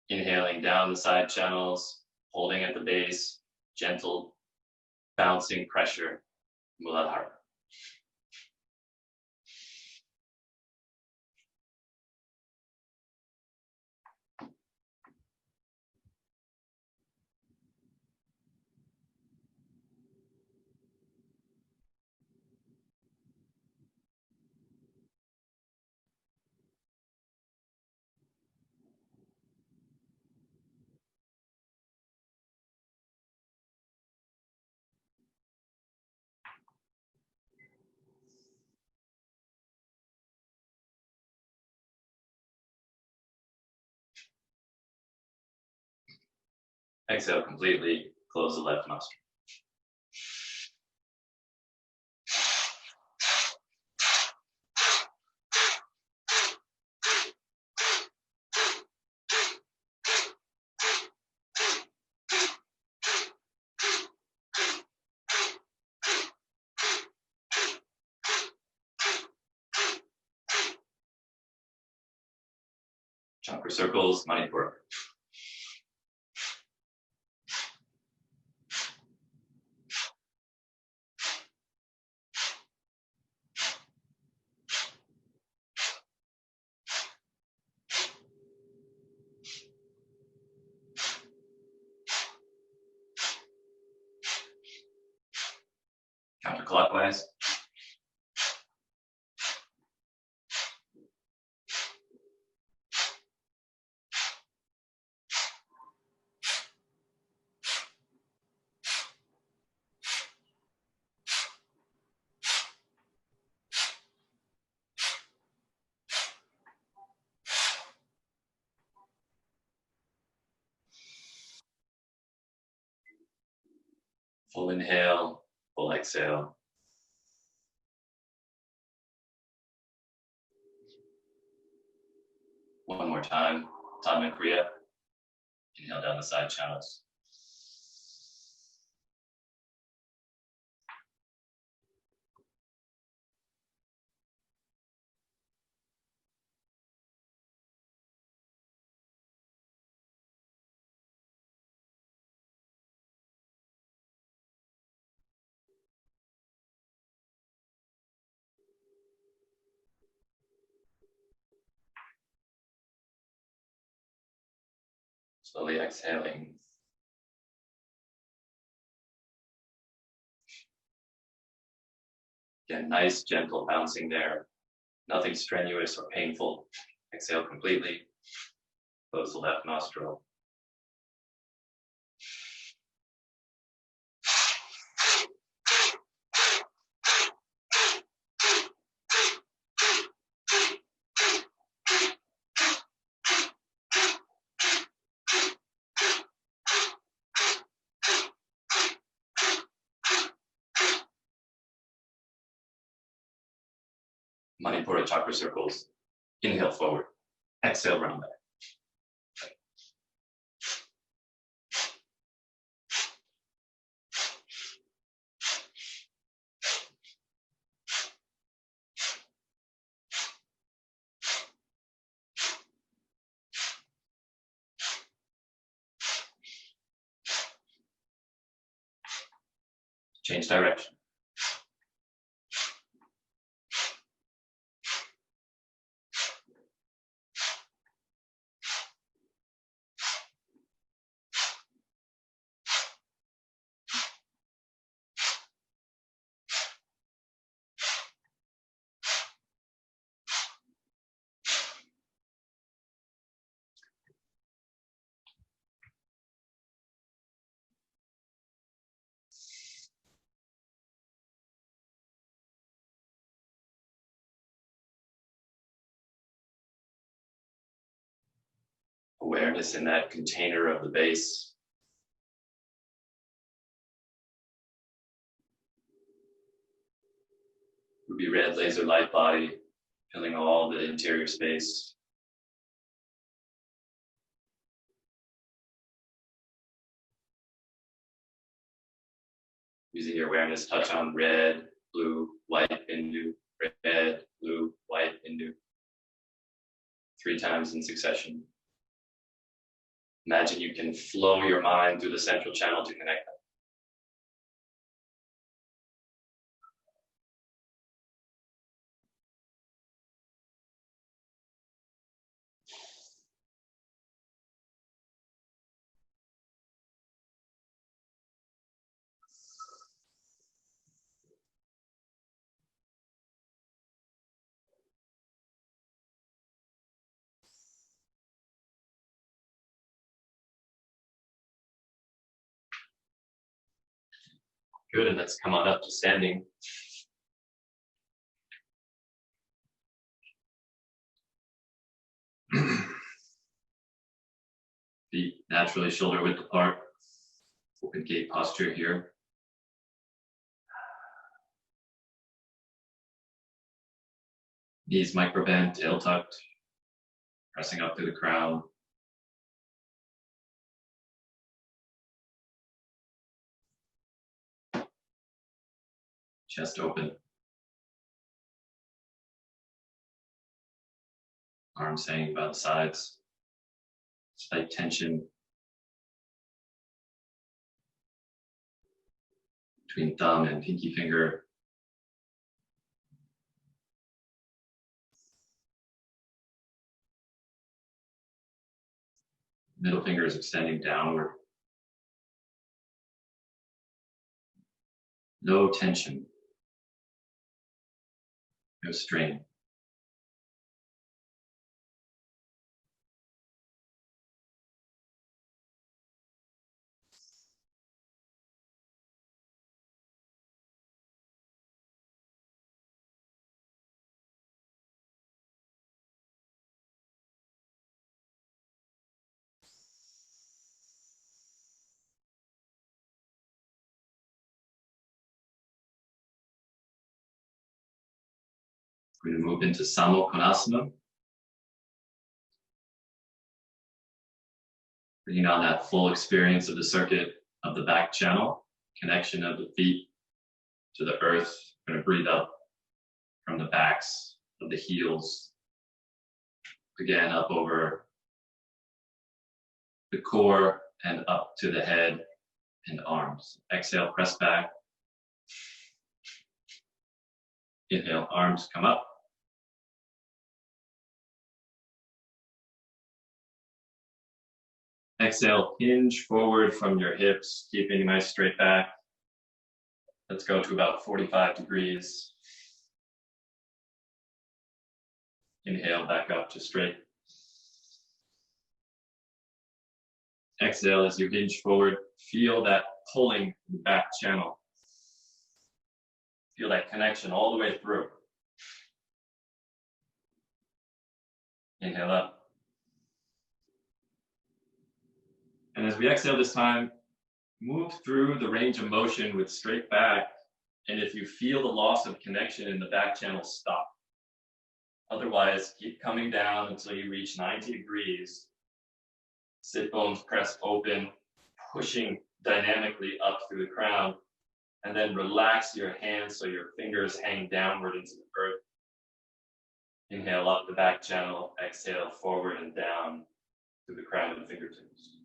[SPEAKER 1] Inhaling down the side channels, holding at the base, gentle bouncing pressure, Muladhara. Exhale completely, close the left nostril. Chakra circles, Manipura. Counterclockwise. Full inhale, full exhale. One more time, Dharma Kriya. Inhale down the side channels. Slowly exhaling. Again, nice, gentle bouncing there. Nothing strenuous or painful. Exhale completely. Close the left nostril. Manipura chakra circles. Inhale forward. Exhale round back. Change direction. Awareness in that container of the base. Ruby red laser light body, filling all the interior space. Using your awareness, touch on red, blue, white, Bindu, red, blue, white, Bindu. 3 times in succession. Imagine you can flow your mind through the central channel to connect them. Good, and let's come on up to standing. Feet naturally shoulder width apart. Open gate posture here. Knees micro bend, tail tucked. Pressing up through the crown. Chest open. Arms hanging by the sides. slight tension between thumb and pinky finger. Middle finger is extending downward. No tension, no strain. We're going to move into Samo Konasana. Bringing on that full experience of the circuit of the back channel, connection of the feet to the earth. We're going to breathe up from the backs of the heels. Again, up over the core and up to the head and arms. Exhale, press back. Inhale, arms come up. Exhale, hinge forward from your hips, keeping a nice straight back. Let's go to about 45 degrees. Inhale, back up to straight. Exhale as you hinge forward. Feel that pulling the back channel. Feel that connection all the way through. Inhale up. And as we exhale this time, move through the range of motion with straight back. And if you feel the loss of connection in the back channel, stop. Otherwise, keep coming down until you reach 90 degrees. Sit bones press open, pushing dynamically up through the crown. And then relax your hands so your fingers hang downward into the earth. Inhale up the back channel, exhale forward and down through the crown of the fingertips.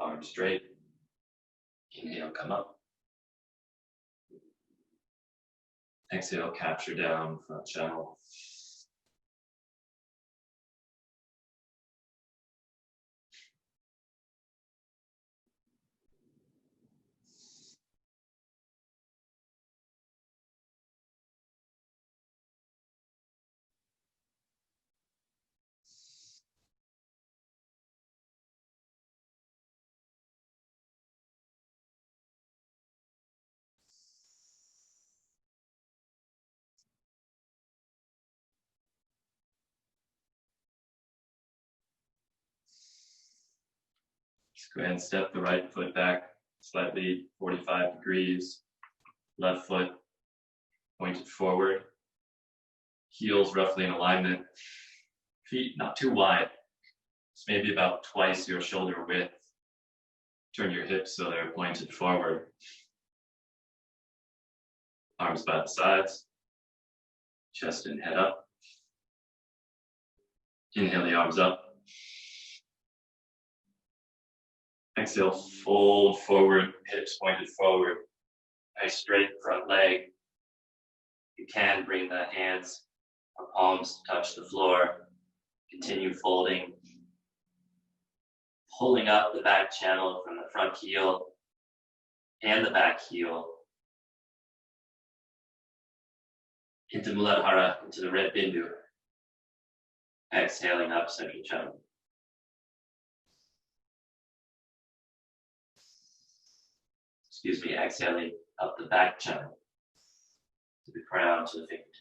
[SPEAKER 1] Arms straight. Inhale, come up. Exhale, capture down, front channel. Just go ahead and step the right foot back slightly, 45 degrees. Left foot pointed forward. Heels roughly in alignment. Feet not too wide. It's maybe about twice your shoulder width. Turn your hips so they're pointed forward. Arms by the sides. Chest and head up. Inhale the arms up. Exhale, fold forward, hips pointed forward. Nice straight front leg. You can bring the hands or palms to touch the floor. Continue folding. Pulling up the back channel from the front heel and the back heel into Muladhara, into the red Bindu. Exhaling up central channel. Exhaling up the back channel. to the crown, to the fingertips.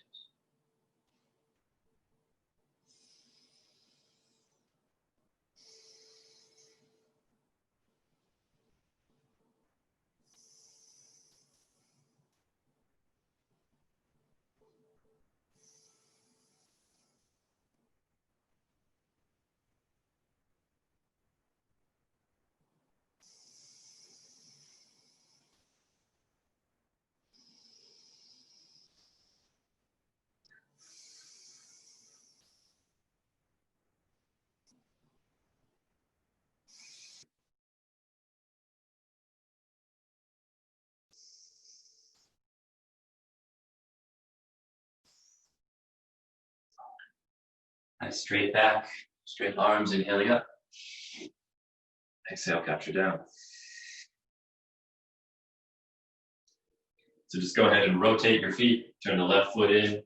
[SPEAKER 1] Nice straight back, straight arms, inhaling up. Exhale, capture down. So just go ahead and rotate your feet. Turn the left foot in,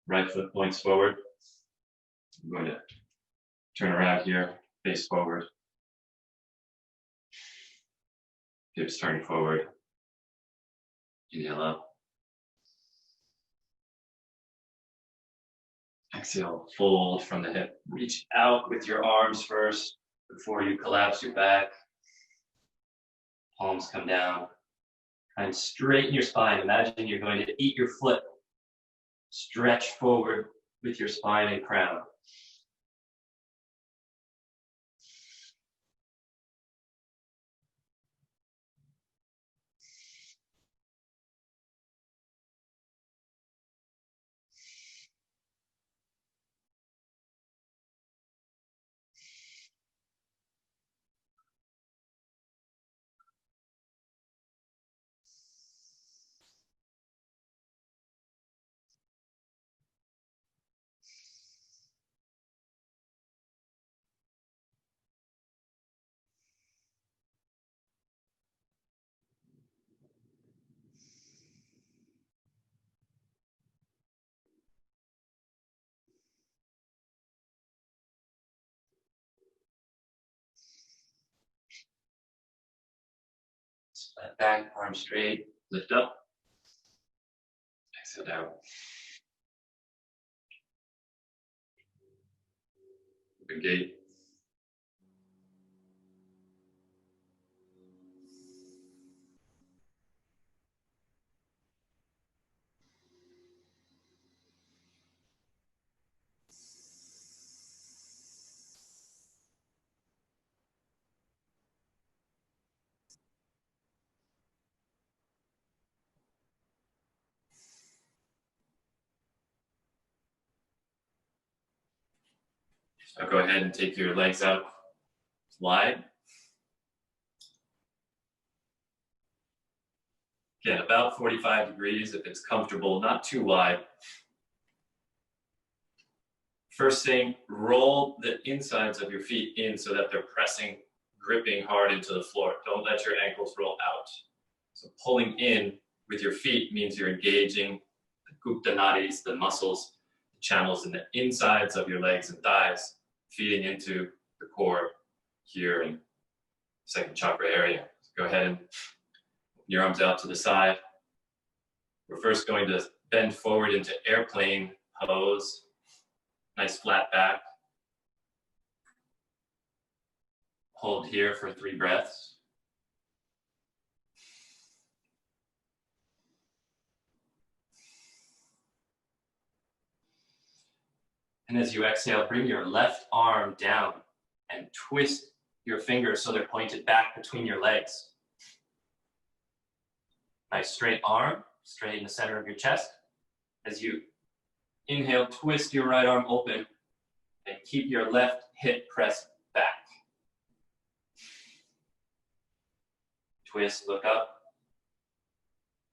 [SPEAKER 1] right foot points forward. I'm going to turn around here, face forward. Hips turning forward. Inhale up. Exhale, fold from the hip. Reach out with your arms first before you collapse your back. Palms come down. Try and straighten your spine. Imagine you're going to eat your foot. Stretch forward with your spine and crown. Flat back, arms straight, lift up. Exhale down. Open gate. So go ahead and take your legs out wide. Again, about 45 degrees if it's comfortable, not too wide. First thing, roll the insides of your feet in so that they're pressing, gripping hard into the floor. Don't let your ankles roll out. So pulling in with your feet means you're engaging the gupta nadis, the muscles, the channels in the insides of your legs and thighs, feeding into the core here in second chakra area. So go ahead and open your arms out to the side. We're first going to bend forward into airplane pose. Nice flat back. Hold here for 3 breaths. And as you exhale, bring your left arm down and twist your fingers so they're pointed back between your legs. Nice straight arm, straight in the center of your chest. As you inhale, twist your right arm open and keep your left hip pressed back. Twist, look up.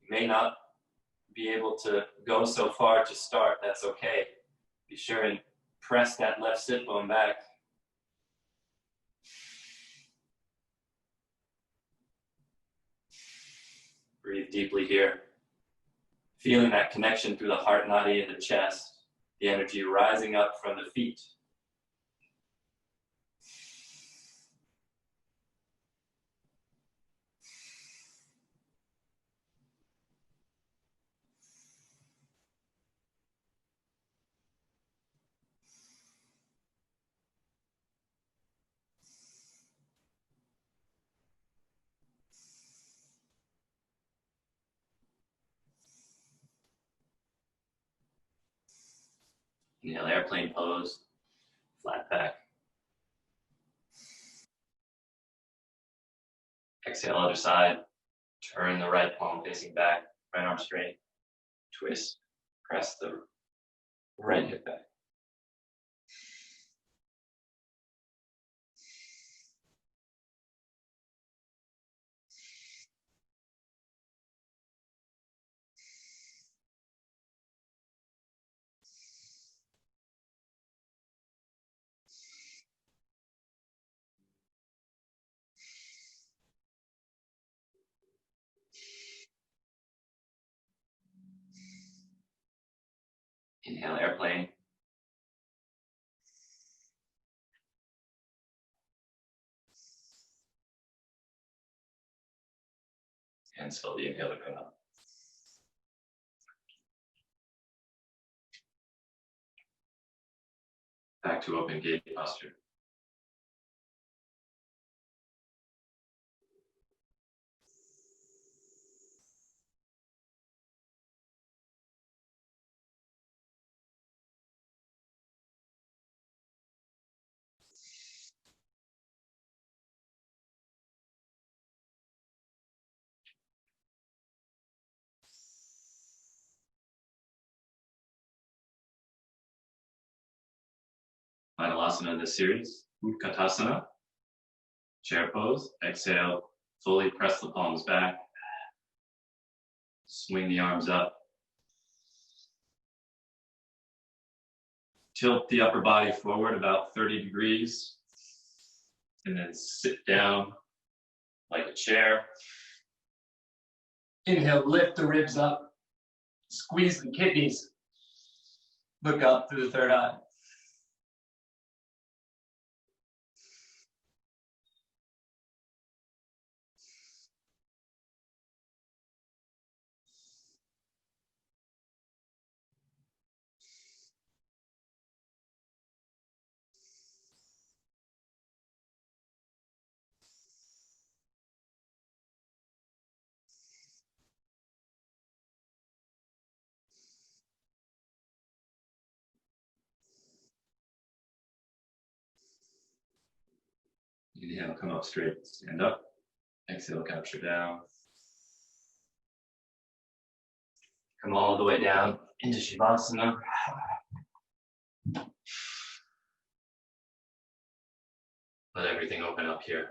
[SPEAKER 1] You may not be able to go so far to start, that's okay. Be sure and press that left sit bone back. Breathe deeply here. Feeling that connection through the heart nadi in the chest, the energy rising up from the feet. Inhale, airplane pose, flat back. Exhale, other side. Turn the right palm facing back, right arm straight. Twist, press the right hip back. Inhale, airplane. And slowly inhale to come up. Back to open gate posture. Final asana of this series, Utkatasana. Chair pose. Exhale, fully press the palms back. Swing the arms up. Tilt the upper body forward about 30 degrees. And then sit down like a chair. Inhale, lift the ribs up. Squeeze the kidneys. Look up through the third eye. Inhale, come up straight, stand up. Exhale, capture down. Come all the way down into Shavasana. Let everything open up here.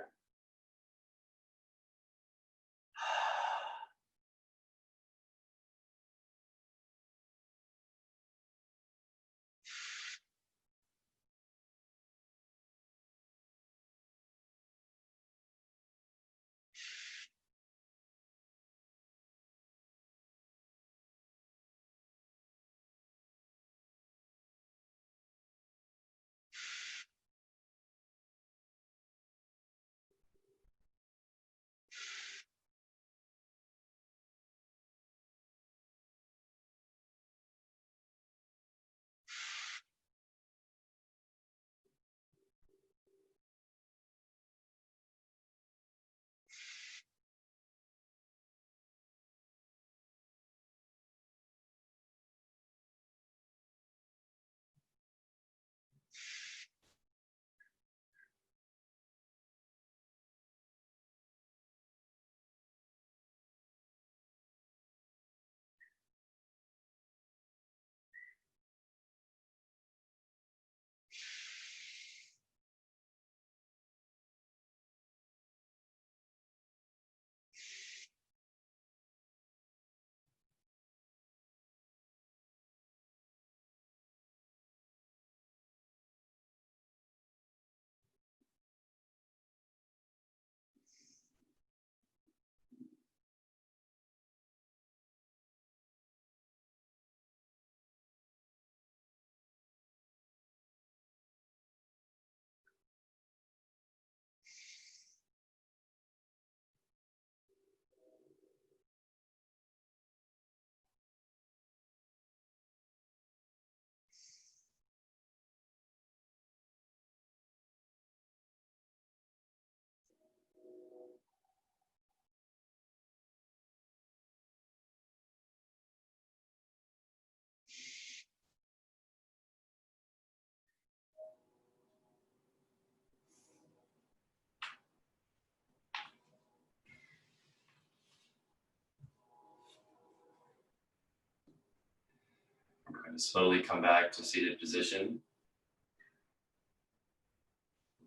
[SPEAKER 1] going to slowly come back to seated position.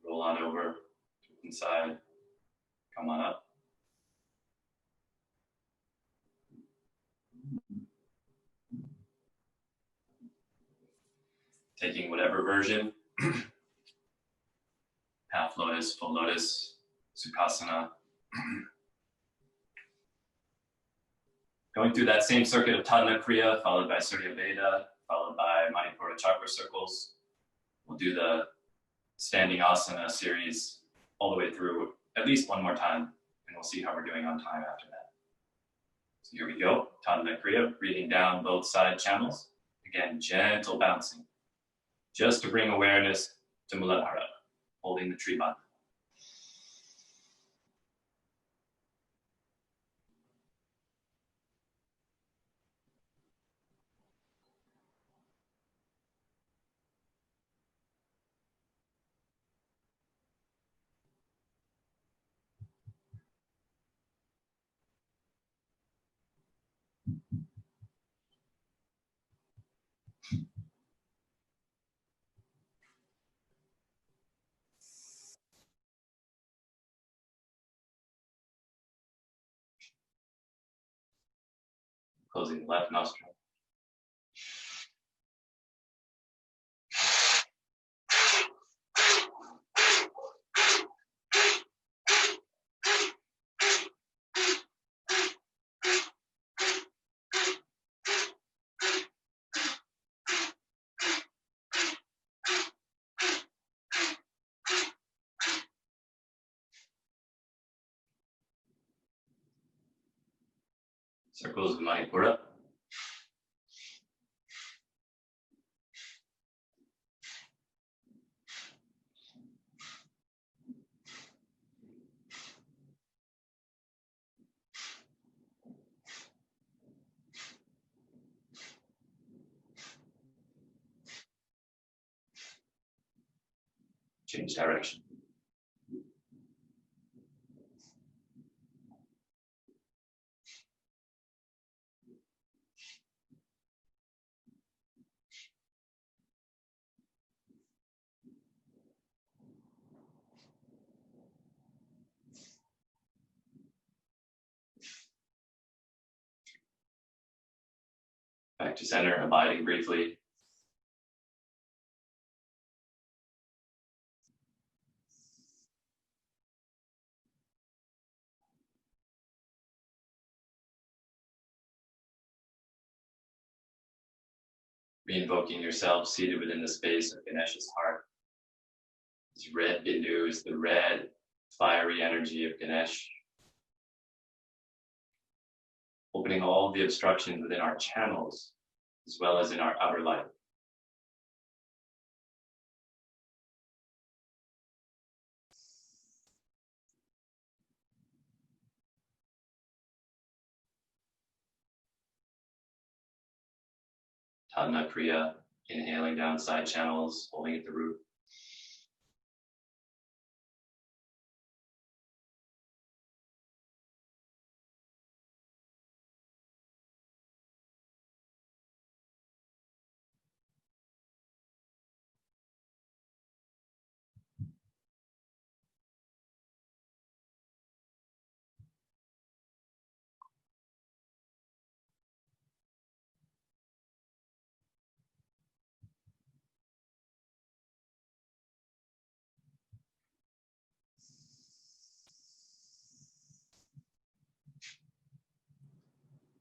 [SPEAKER 1] Roll on over inside. Come on up. Taking whatever version, half lotus, full lotus, sukhasana. Going through that same circuit of Tadana Kriya, followed by Surya Veda, followed by Manipura chakra circles. We'll do the standing asana series all the way through at least one more time, and we'll see how we're doing on time after that. So here we go, Tadana Kriya, breathing down both side channels. Again, gentle bouncing, just to bring awareness to Muladhara, holding the tree bandha. Closing the left nostril. Circles of Manipura. Change direction. Back to center, abiding briefly. Reinvoking yourself seated within the space of Ganesha's heart. This red Bindu is the red, fiery energy of Ganesh. Opening all the obstructions within our channels, as well as in our outer life. Tadana Kriya, inhaling down side channels, holding at the root.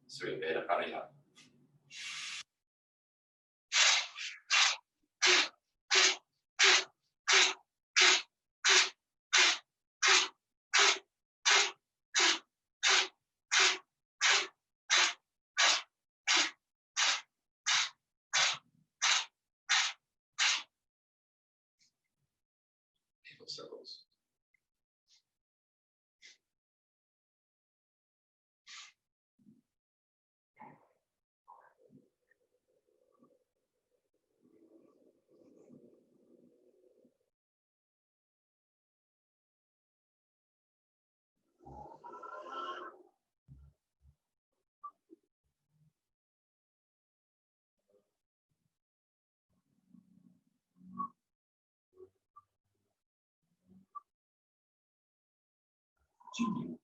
[SPEAKER 1] Surya Veda Pranayama. Circles.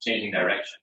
[SPEAKER 1] changing direction.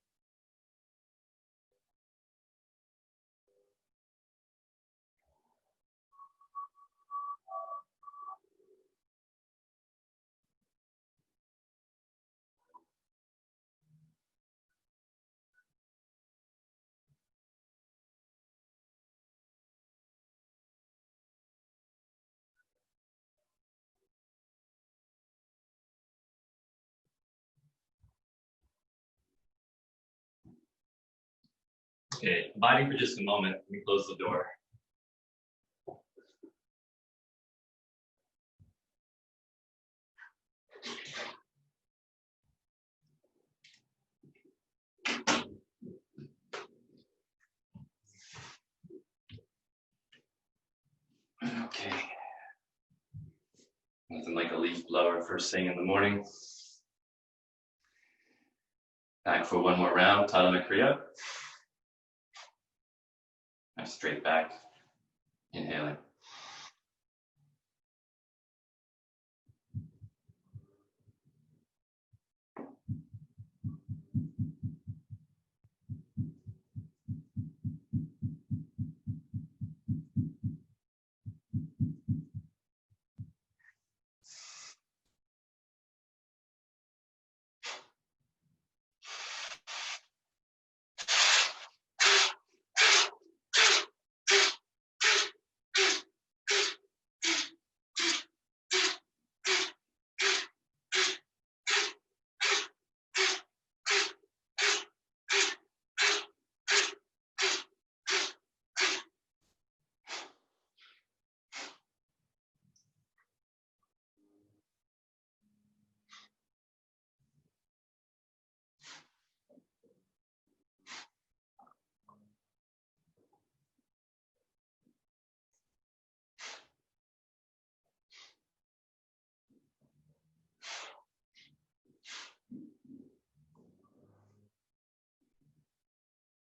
[SPEAKER 1] Okay, abiding for just a moment, let me close the door. Okay. Nothing like a leaf blower first thing in the morning. Back for one more round, Acarya. Nice straight back, inhaling.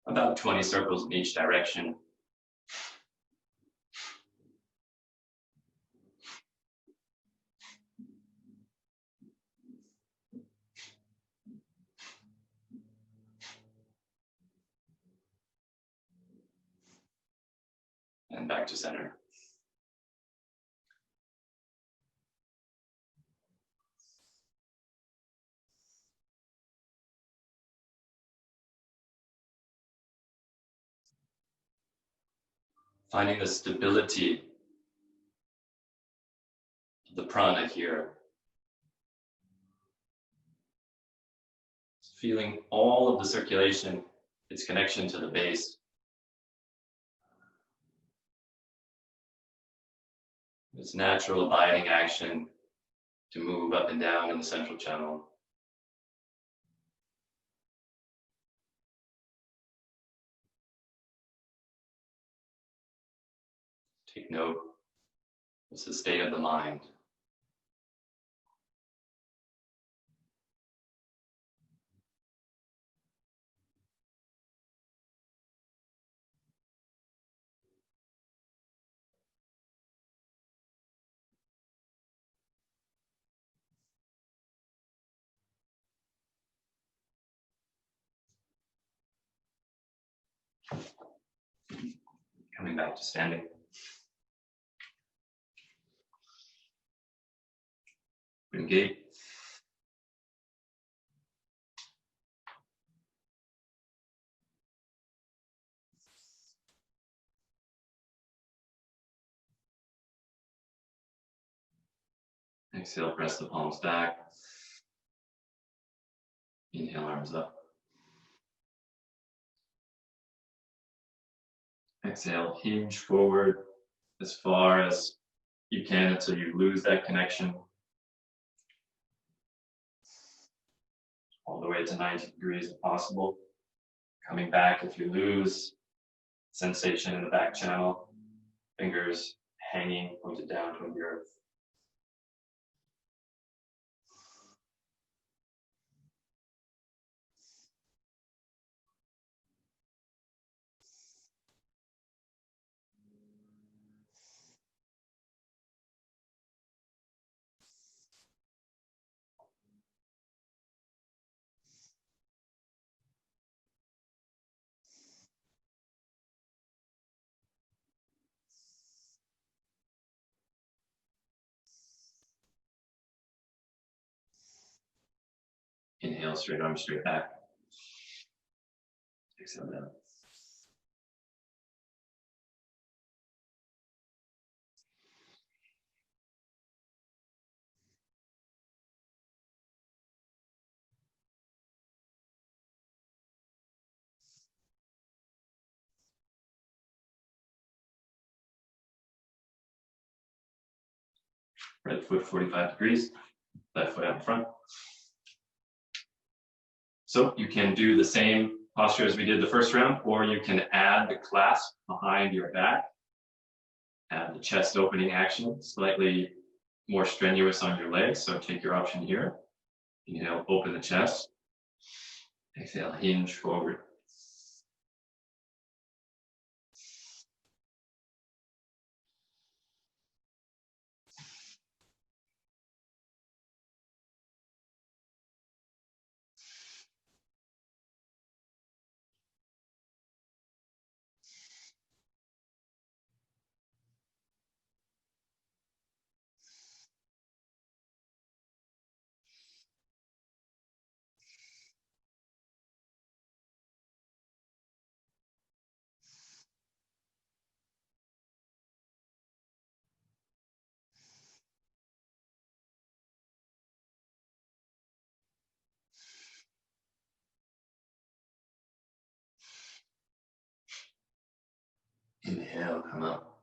[SPEAKER 1] About 20 circles in each direction. And back to center. Finding the stability of the prana here. Feeling all of the circulation, its connection to the base. Its natural abiding action to move up and down in the central channel. Take note, it's the state of the mind. Coming back to standing. Gate. Exhale, press the palms back. Inhale, arms up. Exhale, hinge forward as far as you can until you lose that connection. All the way to 90 degrees if possible. Coming back if you lose sensation in the back channel. Fingers hanging, pointed down toward the earth. Inhale, straight arms straight back. Exhale down. Right foot 45 degrees, left foot out front. So you can do the same posture as we did the first round, or you can add the clasp behind your back, add the chest opening action, slightly more strenuous on your legs, so take your option here. Inhale, open the chest. Exhale, hinge forward. Inhale, come up.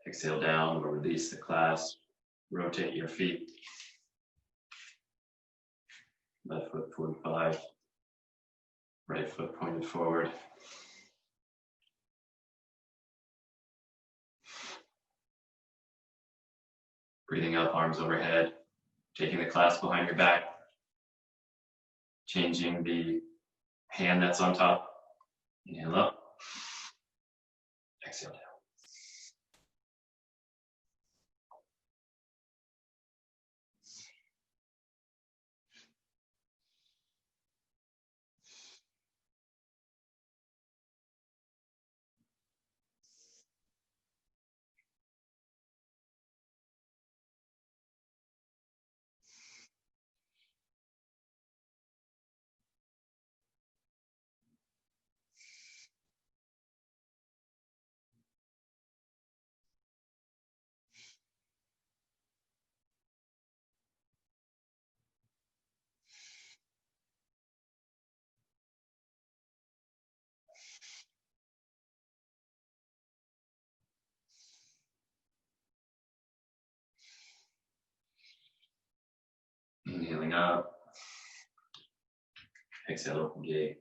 [SPEAKER 1] Exhale down or release the clasp. Rotate your feet. Left foot 45. Right foot pointed forward. Breathing up, arms overhead. Taking the clasp behind your back. Changing the hand that's on top. Inhale up. Exhale down. Inhaling up. Exhale, open gate.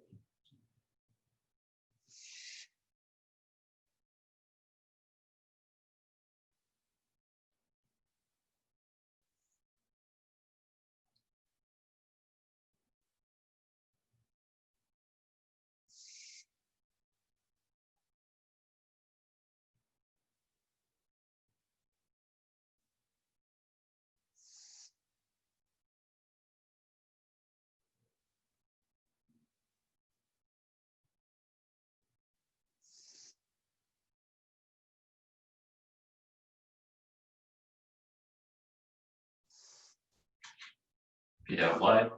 [SPEAKER 1] Feet out wide.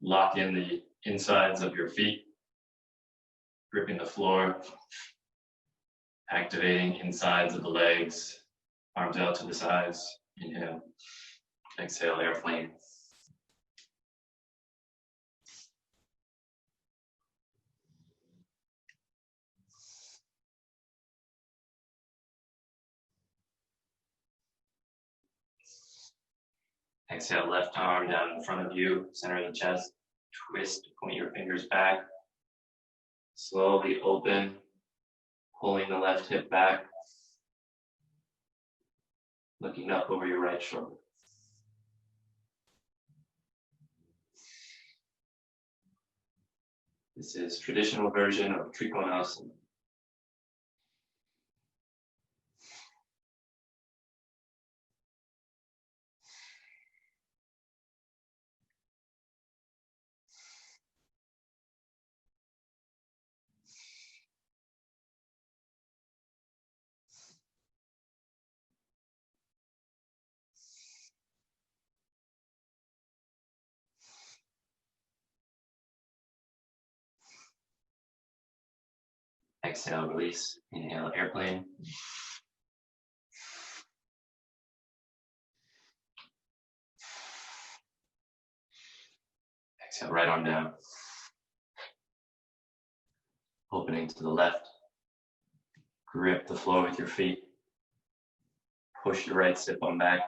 [SPEAKER 1] Lock in the insides of your feet, gripping the floor, activating insides of the legs, arms out to the sides. Inhale, exhale, airplane. Exhale, left arm down in front of you, center of the chest. Twist, point your fingers back. Slowly open, pulling the left hip back. Looking up over your right shoulder. This is traditional version of Trikonasana. Exhale, release. Inhale, airplane. Exhale, right arm down. Opening to the left. Grip the floor with your feet. Push your right hip on back.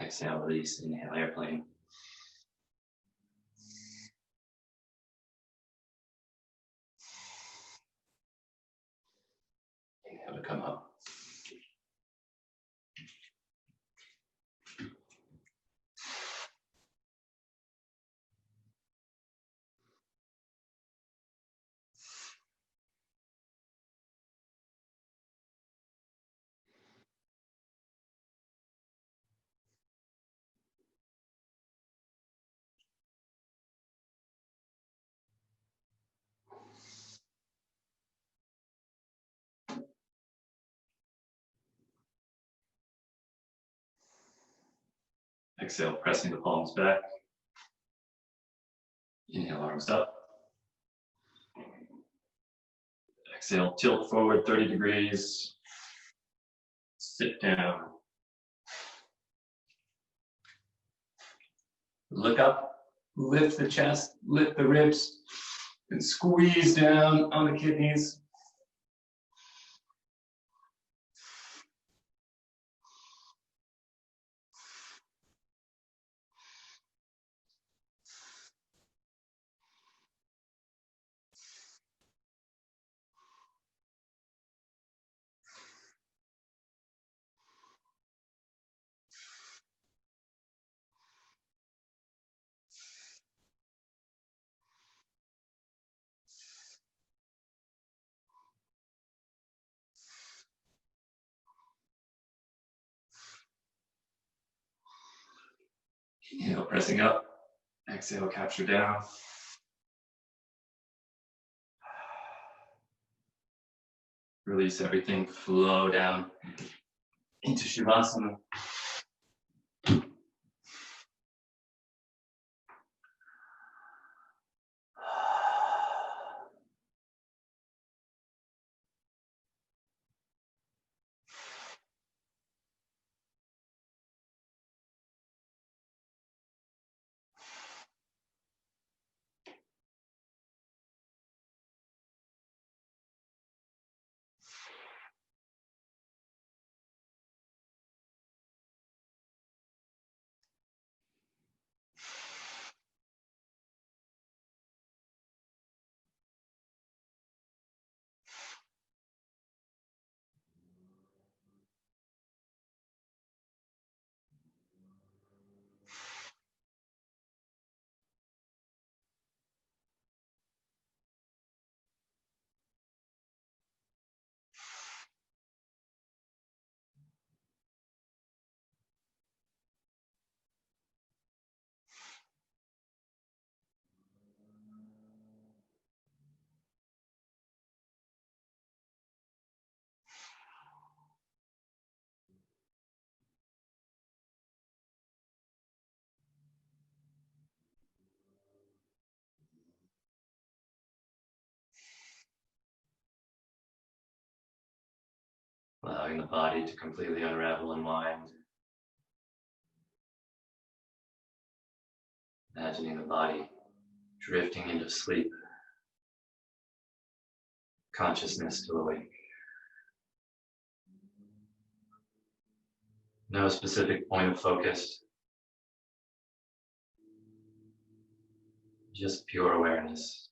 [SPEAKER 1] Exhale, release. Inhale, airplane. Inhale to come up. Exhale, pressing the palms back. Inhale, arms up. Exhale, tilt forward 30 degrees. Sit down. Look up, lift the chest, lift the ribs, and squeeze down on the kidneys. Inhale, pressing up. Exhale, capture down. Release everything, flow down into Shavasana. Allowing the body to completely unravel and wind. Imagining the body drifting into sleep. Consciousness to awake. No specific point of focus. Just pure awareness.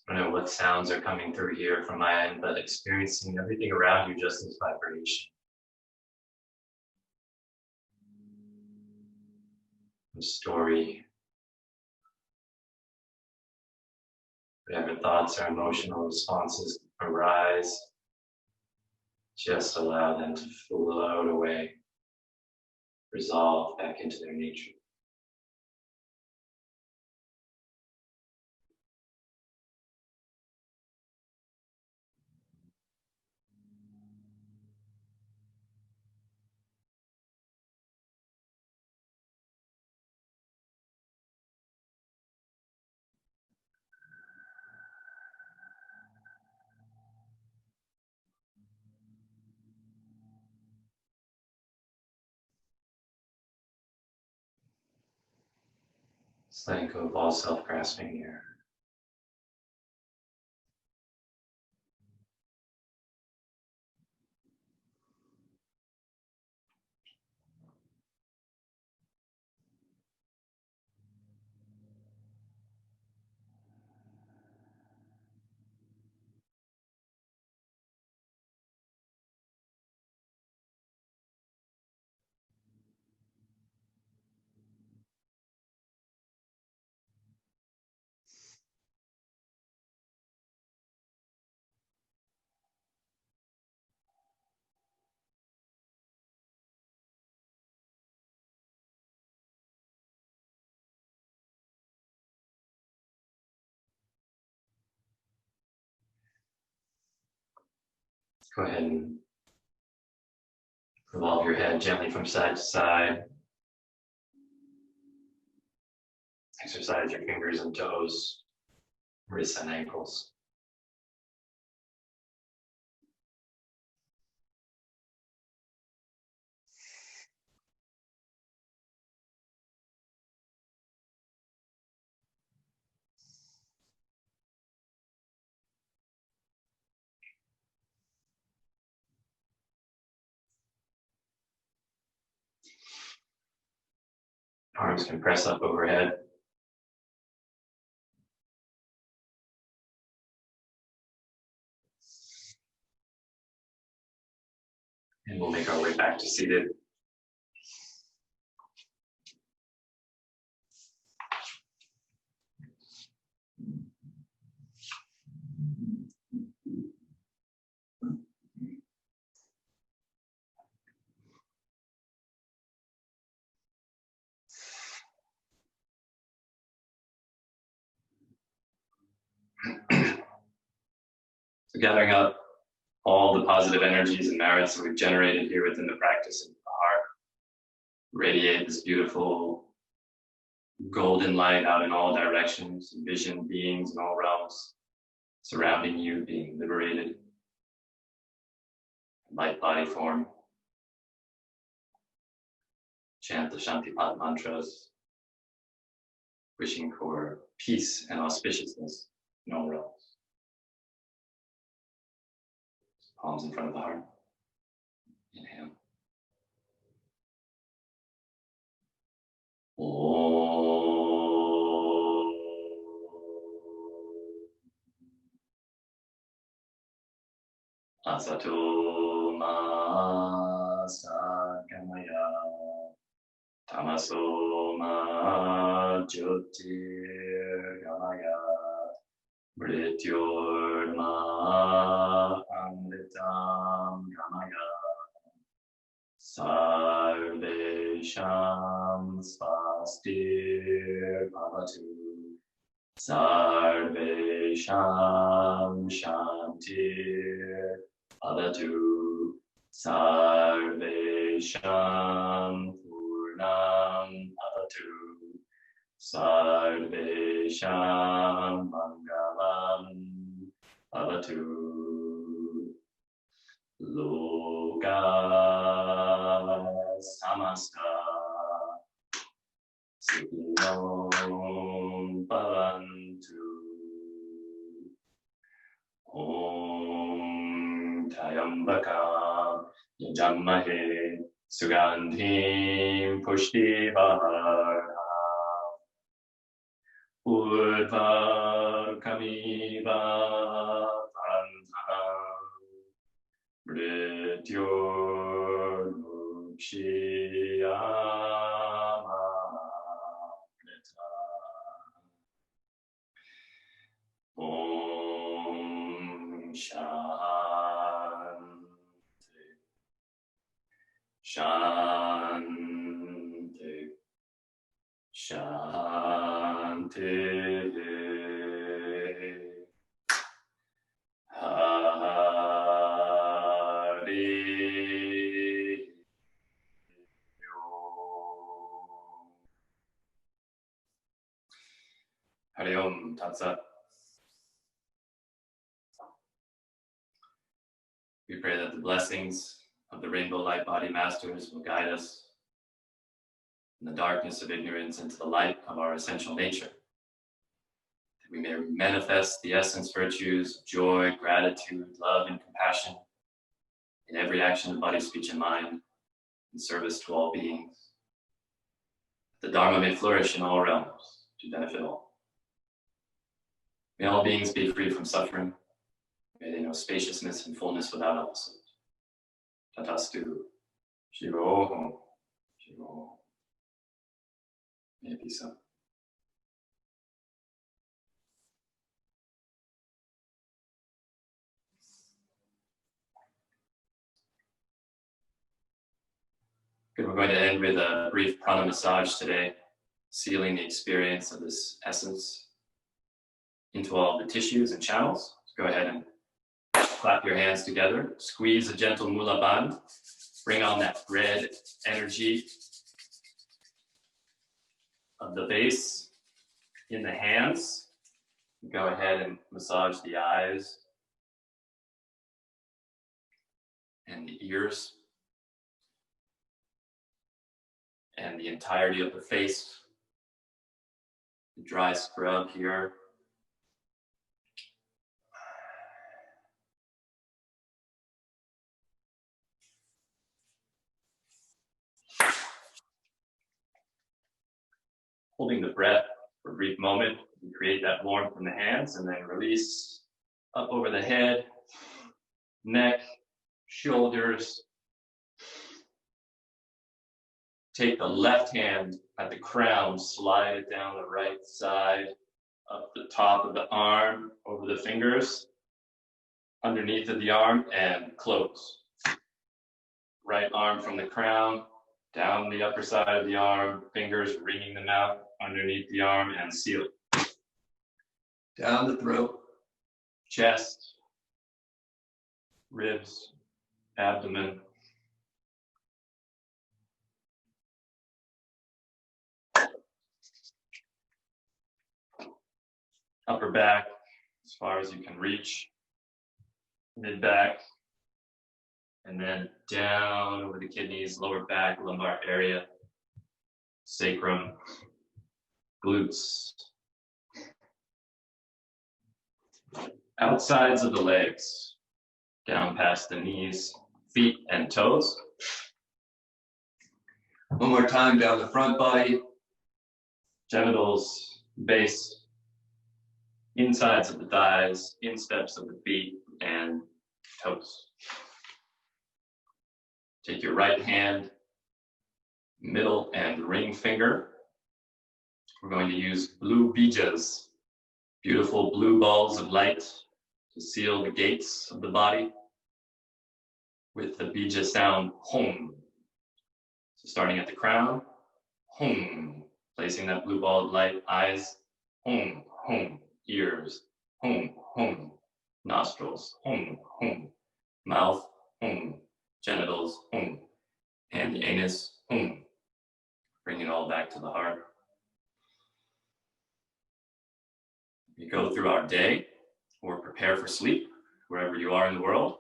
[SPEAKER 1] I don't know what sounds are coming through here from my end, but experiencing everything around you just as vibration. The story. Whatever thoughts or emotional responses arise, just allow them to float away, resolve back into their nature. Just letting go of all self-grasping here. Go ahead and revolve your head gently from side to side. Exercise your fingers and toes, wrists and ankles. Arms can press up overhead. And we'll make our way back to seated. So gathering up all the positive energies and merits that we've generated here within the practice of the heart, radiate this beautiful golden light out in all directions, envision beings in all realms surrounding you, being liberated, light body form. Chant the Shantipat mantras, wishing for peace and auspiciousness in all realms. Palms in front of the heart. Inhale. Om. Asato ma sagamaya. Tamaso ma jyotirgamaya. Mrityorma amritam gamaya. Sarvesham svastir bhavatu. Sarvesham shantir bhavatu. Sarvesham purnam bhavatu. Sarvesham mangalam bhavatu. Loka samasta sukhino bhavantu. Om Tayambakam Yajammahe Sugandhim Pushtivardhanam Urva kamiva tanzam mrityo lukshiyama preta Om Shanti Shanti Shanti Hari Hari Om Tat Sat. We pray that the blessings of the Rainbow Light Body Masters will guide us in the darkness of ignorance into the light of our essential nature. That we may manifest the essence virtues of joy, gratitude, love, and compassion in every action of body, speech, and mind in service to all beings. That the Dharma may flourish in all realms to benefit all. May all beings be free from suffering. May they know spaciousness and fullness without opposite. Tatastu. Shivoham. Shivoham. May it be so. Good. We're going to end with a brief prana massage today, sealing the experience of this essence into all the tissues and channels. Go ahead and clap your hands together. Squeeze a gentle mula bandh. Bring on that red energy of the base in the hands. Go ahead and massage the eyes and the ears and the entirety of the face. The dry scrub here. Holding the breath for a brief moment, you create that warmth in the hands and then release up over the head, neck, shoulders. Take the left hand at the crown, slide it down the right side, up the top of the arm, over the fingers, underneath of the arm, and close. Right arm from the crown, down the upper side of the arm, fingers wringing them out underneath the arm, and seal it. Down the throat, chest, ribs, abdomen. Upper back, as far as you can reach, mid back, and then down over the kidneys, lower back, lumbar area, sacrum, glutes, outsides of the legs, down past the knees, feet, and toes. One more time, down the front body, genitals, base, insides of the thighs, insteps of the feet, and toes. Take your right hand, middle and ring finger. We're going to use blue bijas, beautiful blue balls of light to seal the gates of the body with the bija sound Hum. So starting at the crown, Hum, placing that blue ball of light, eyes, Hum, Hum. Ears, hum, hum. Nostrils, hum, hum. Mouth, hum. Genitals, hum. And the anus, hum. Bring it all back to the heart. We go through our day or prepare for sleep, wherever you are in the world.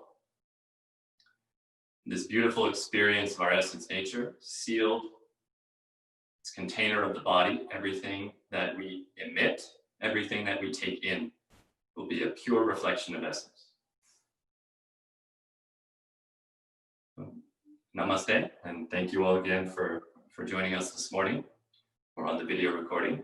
[SPEAKER 1] This beautiful experience of our essence nature, sealed, this container of the body, everything that we emit, everything that we take in will be a pure reflection of essence. Namaste, and thank you all again for joining us this morning or on the video recording.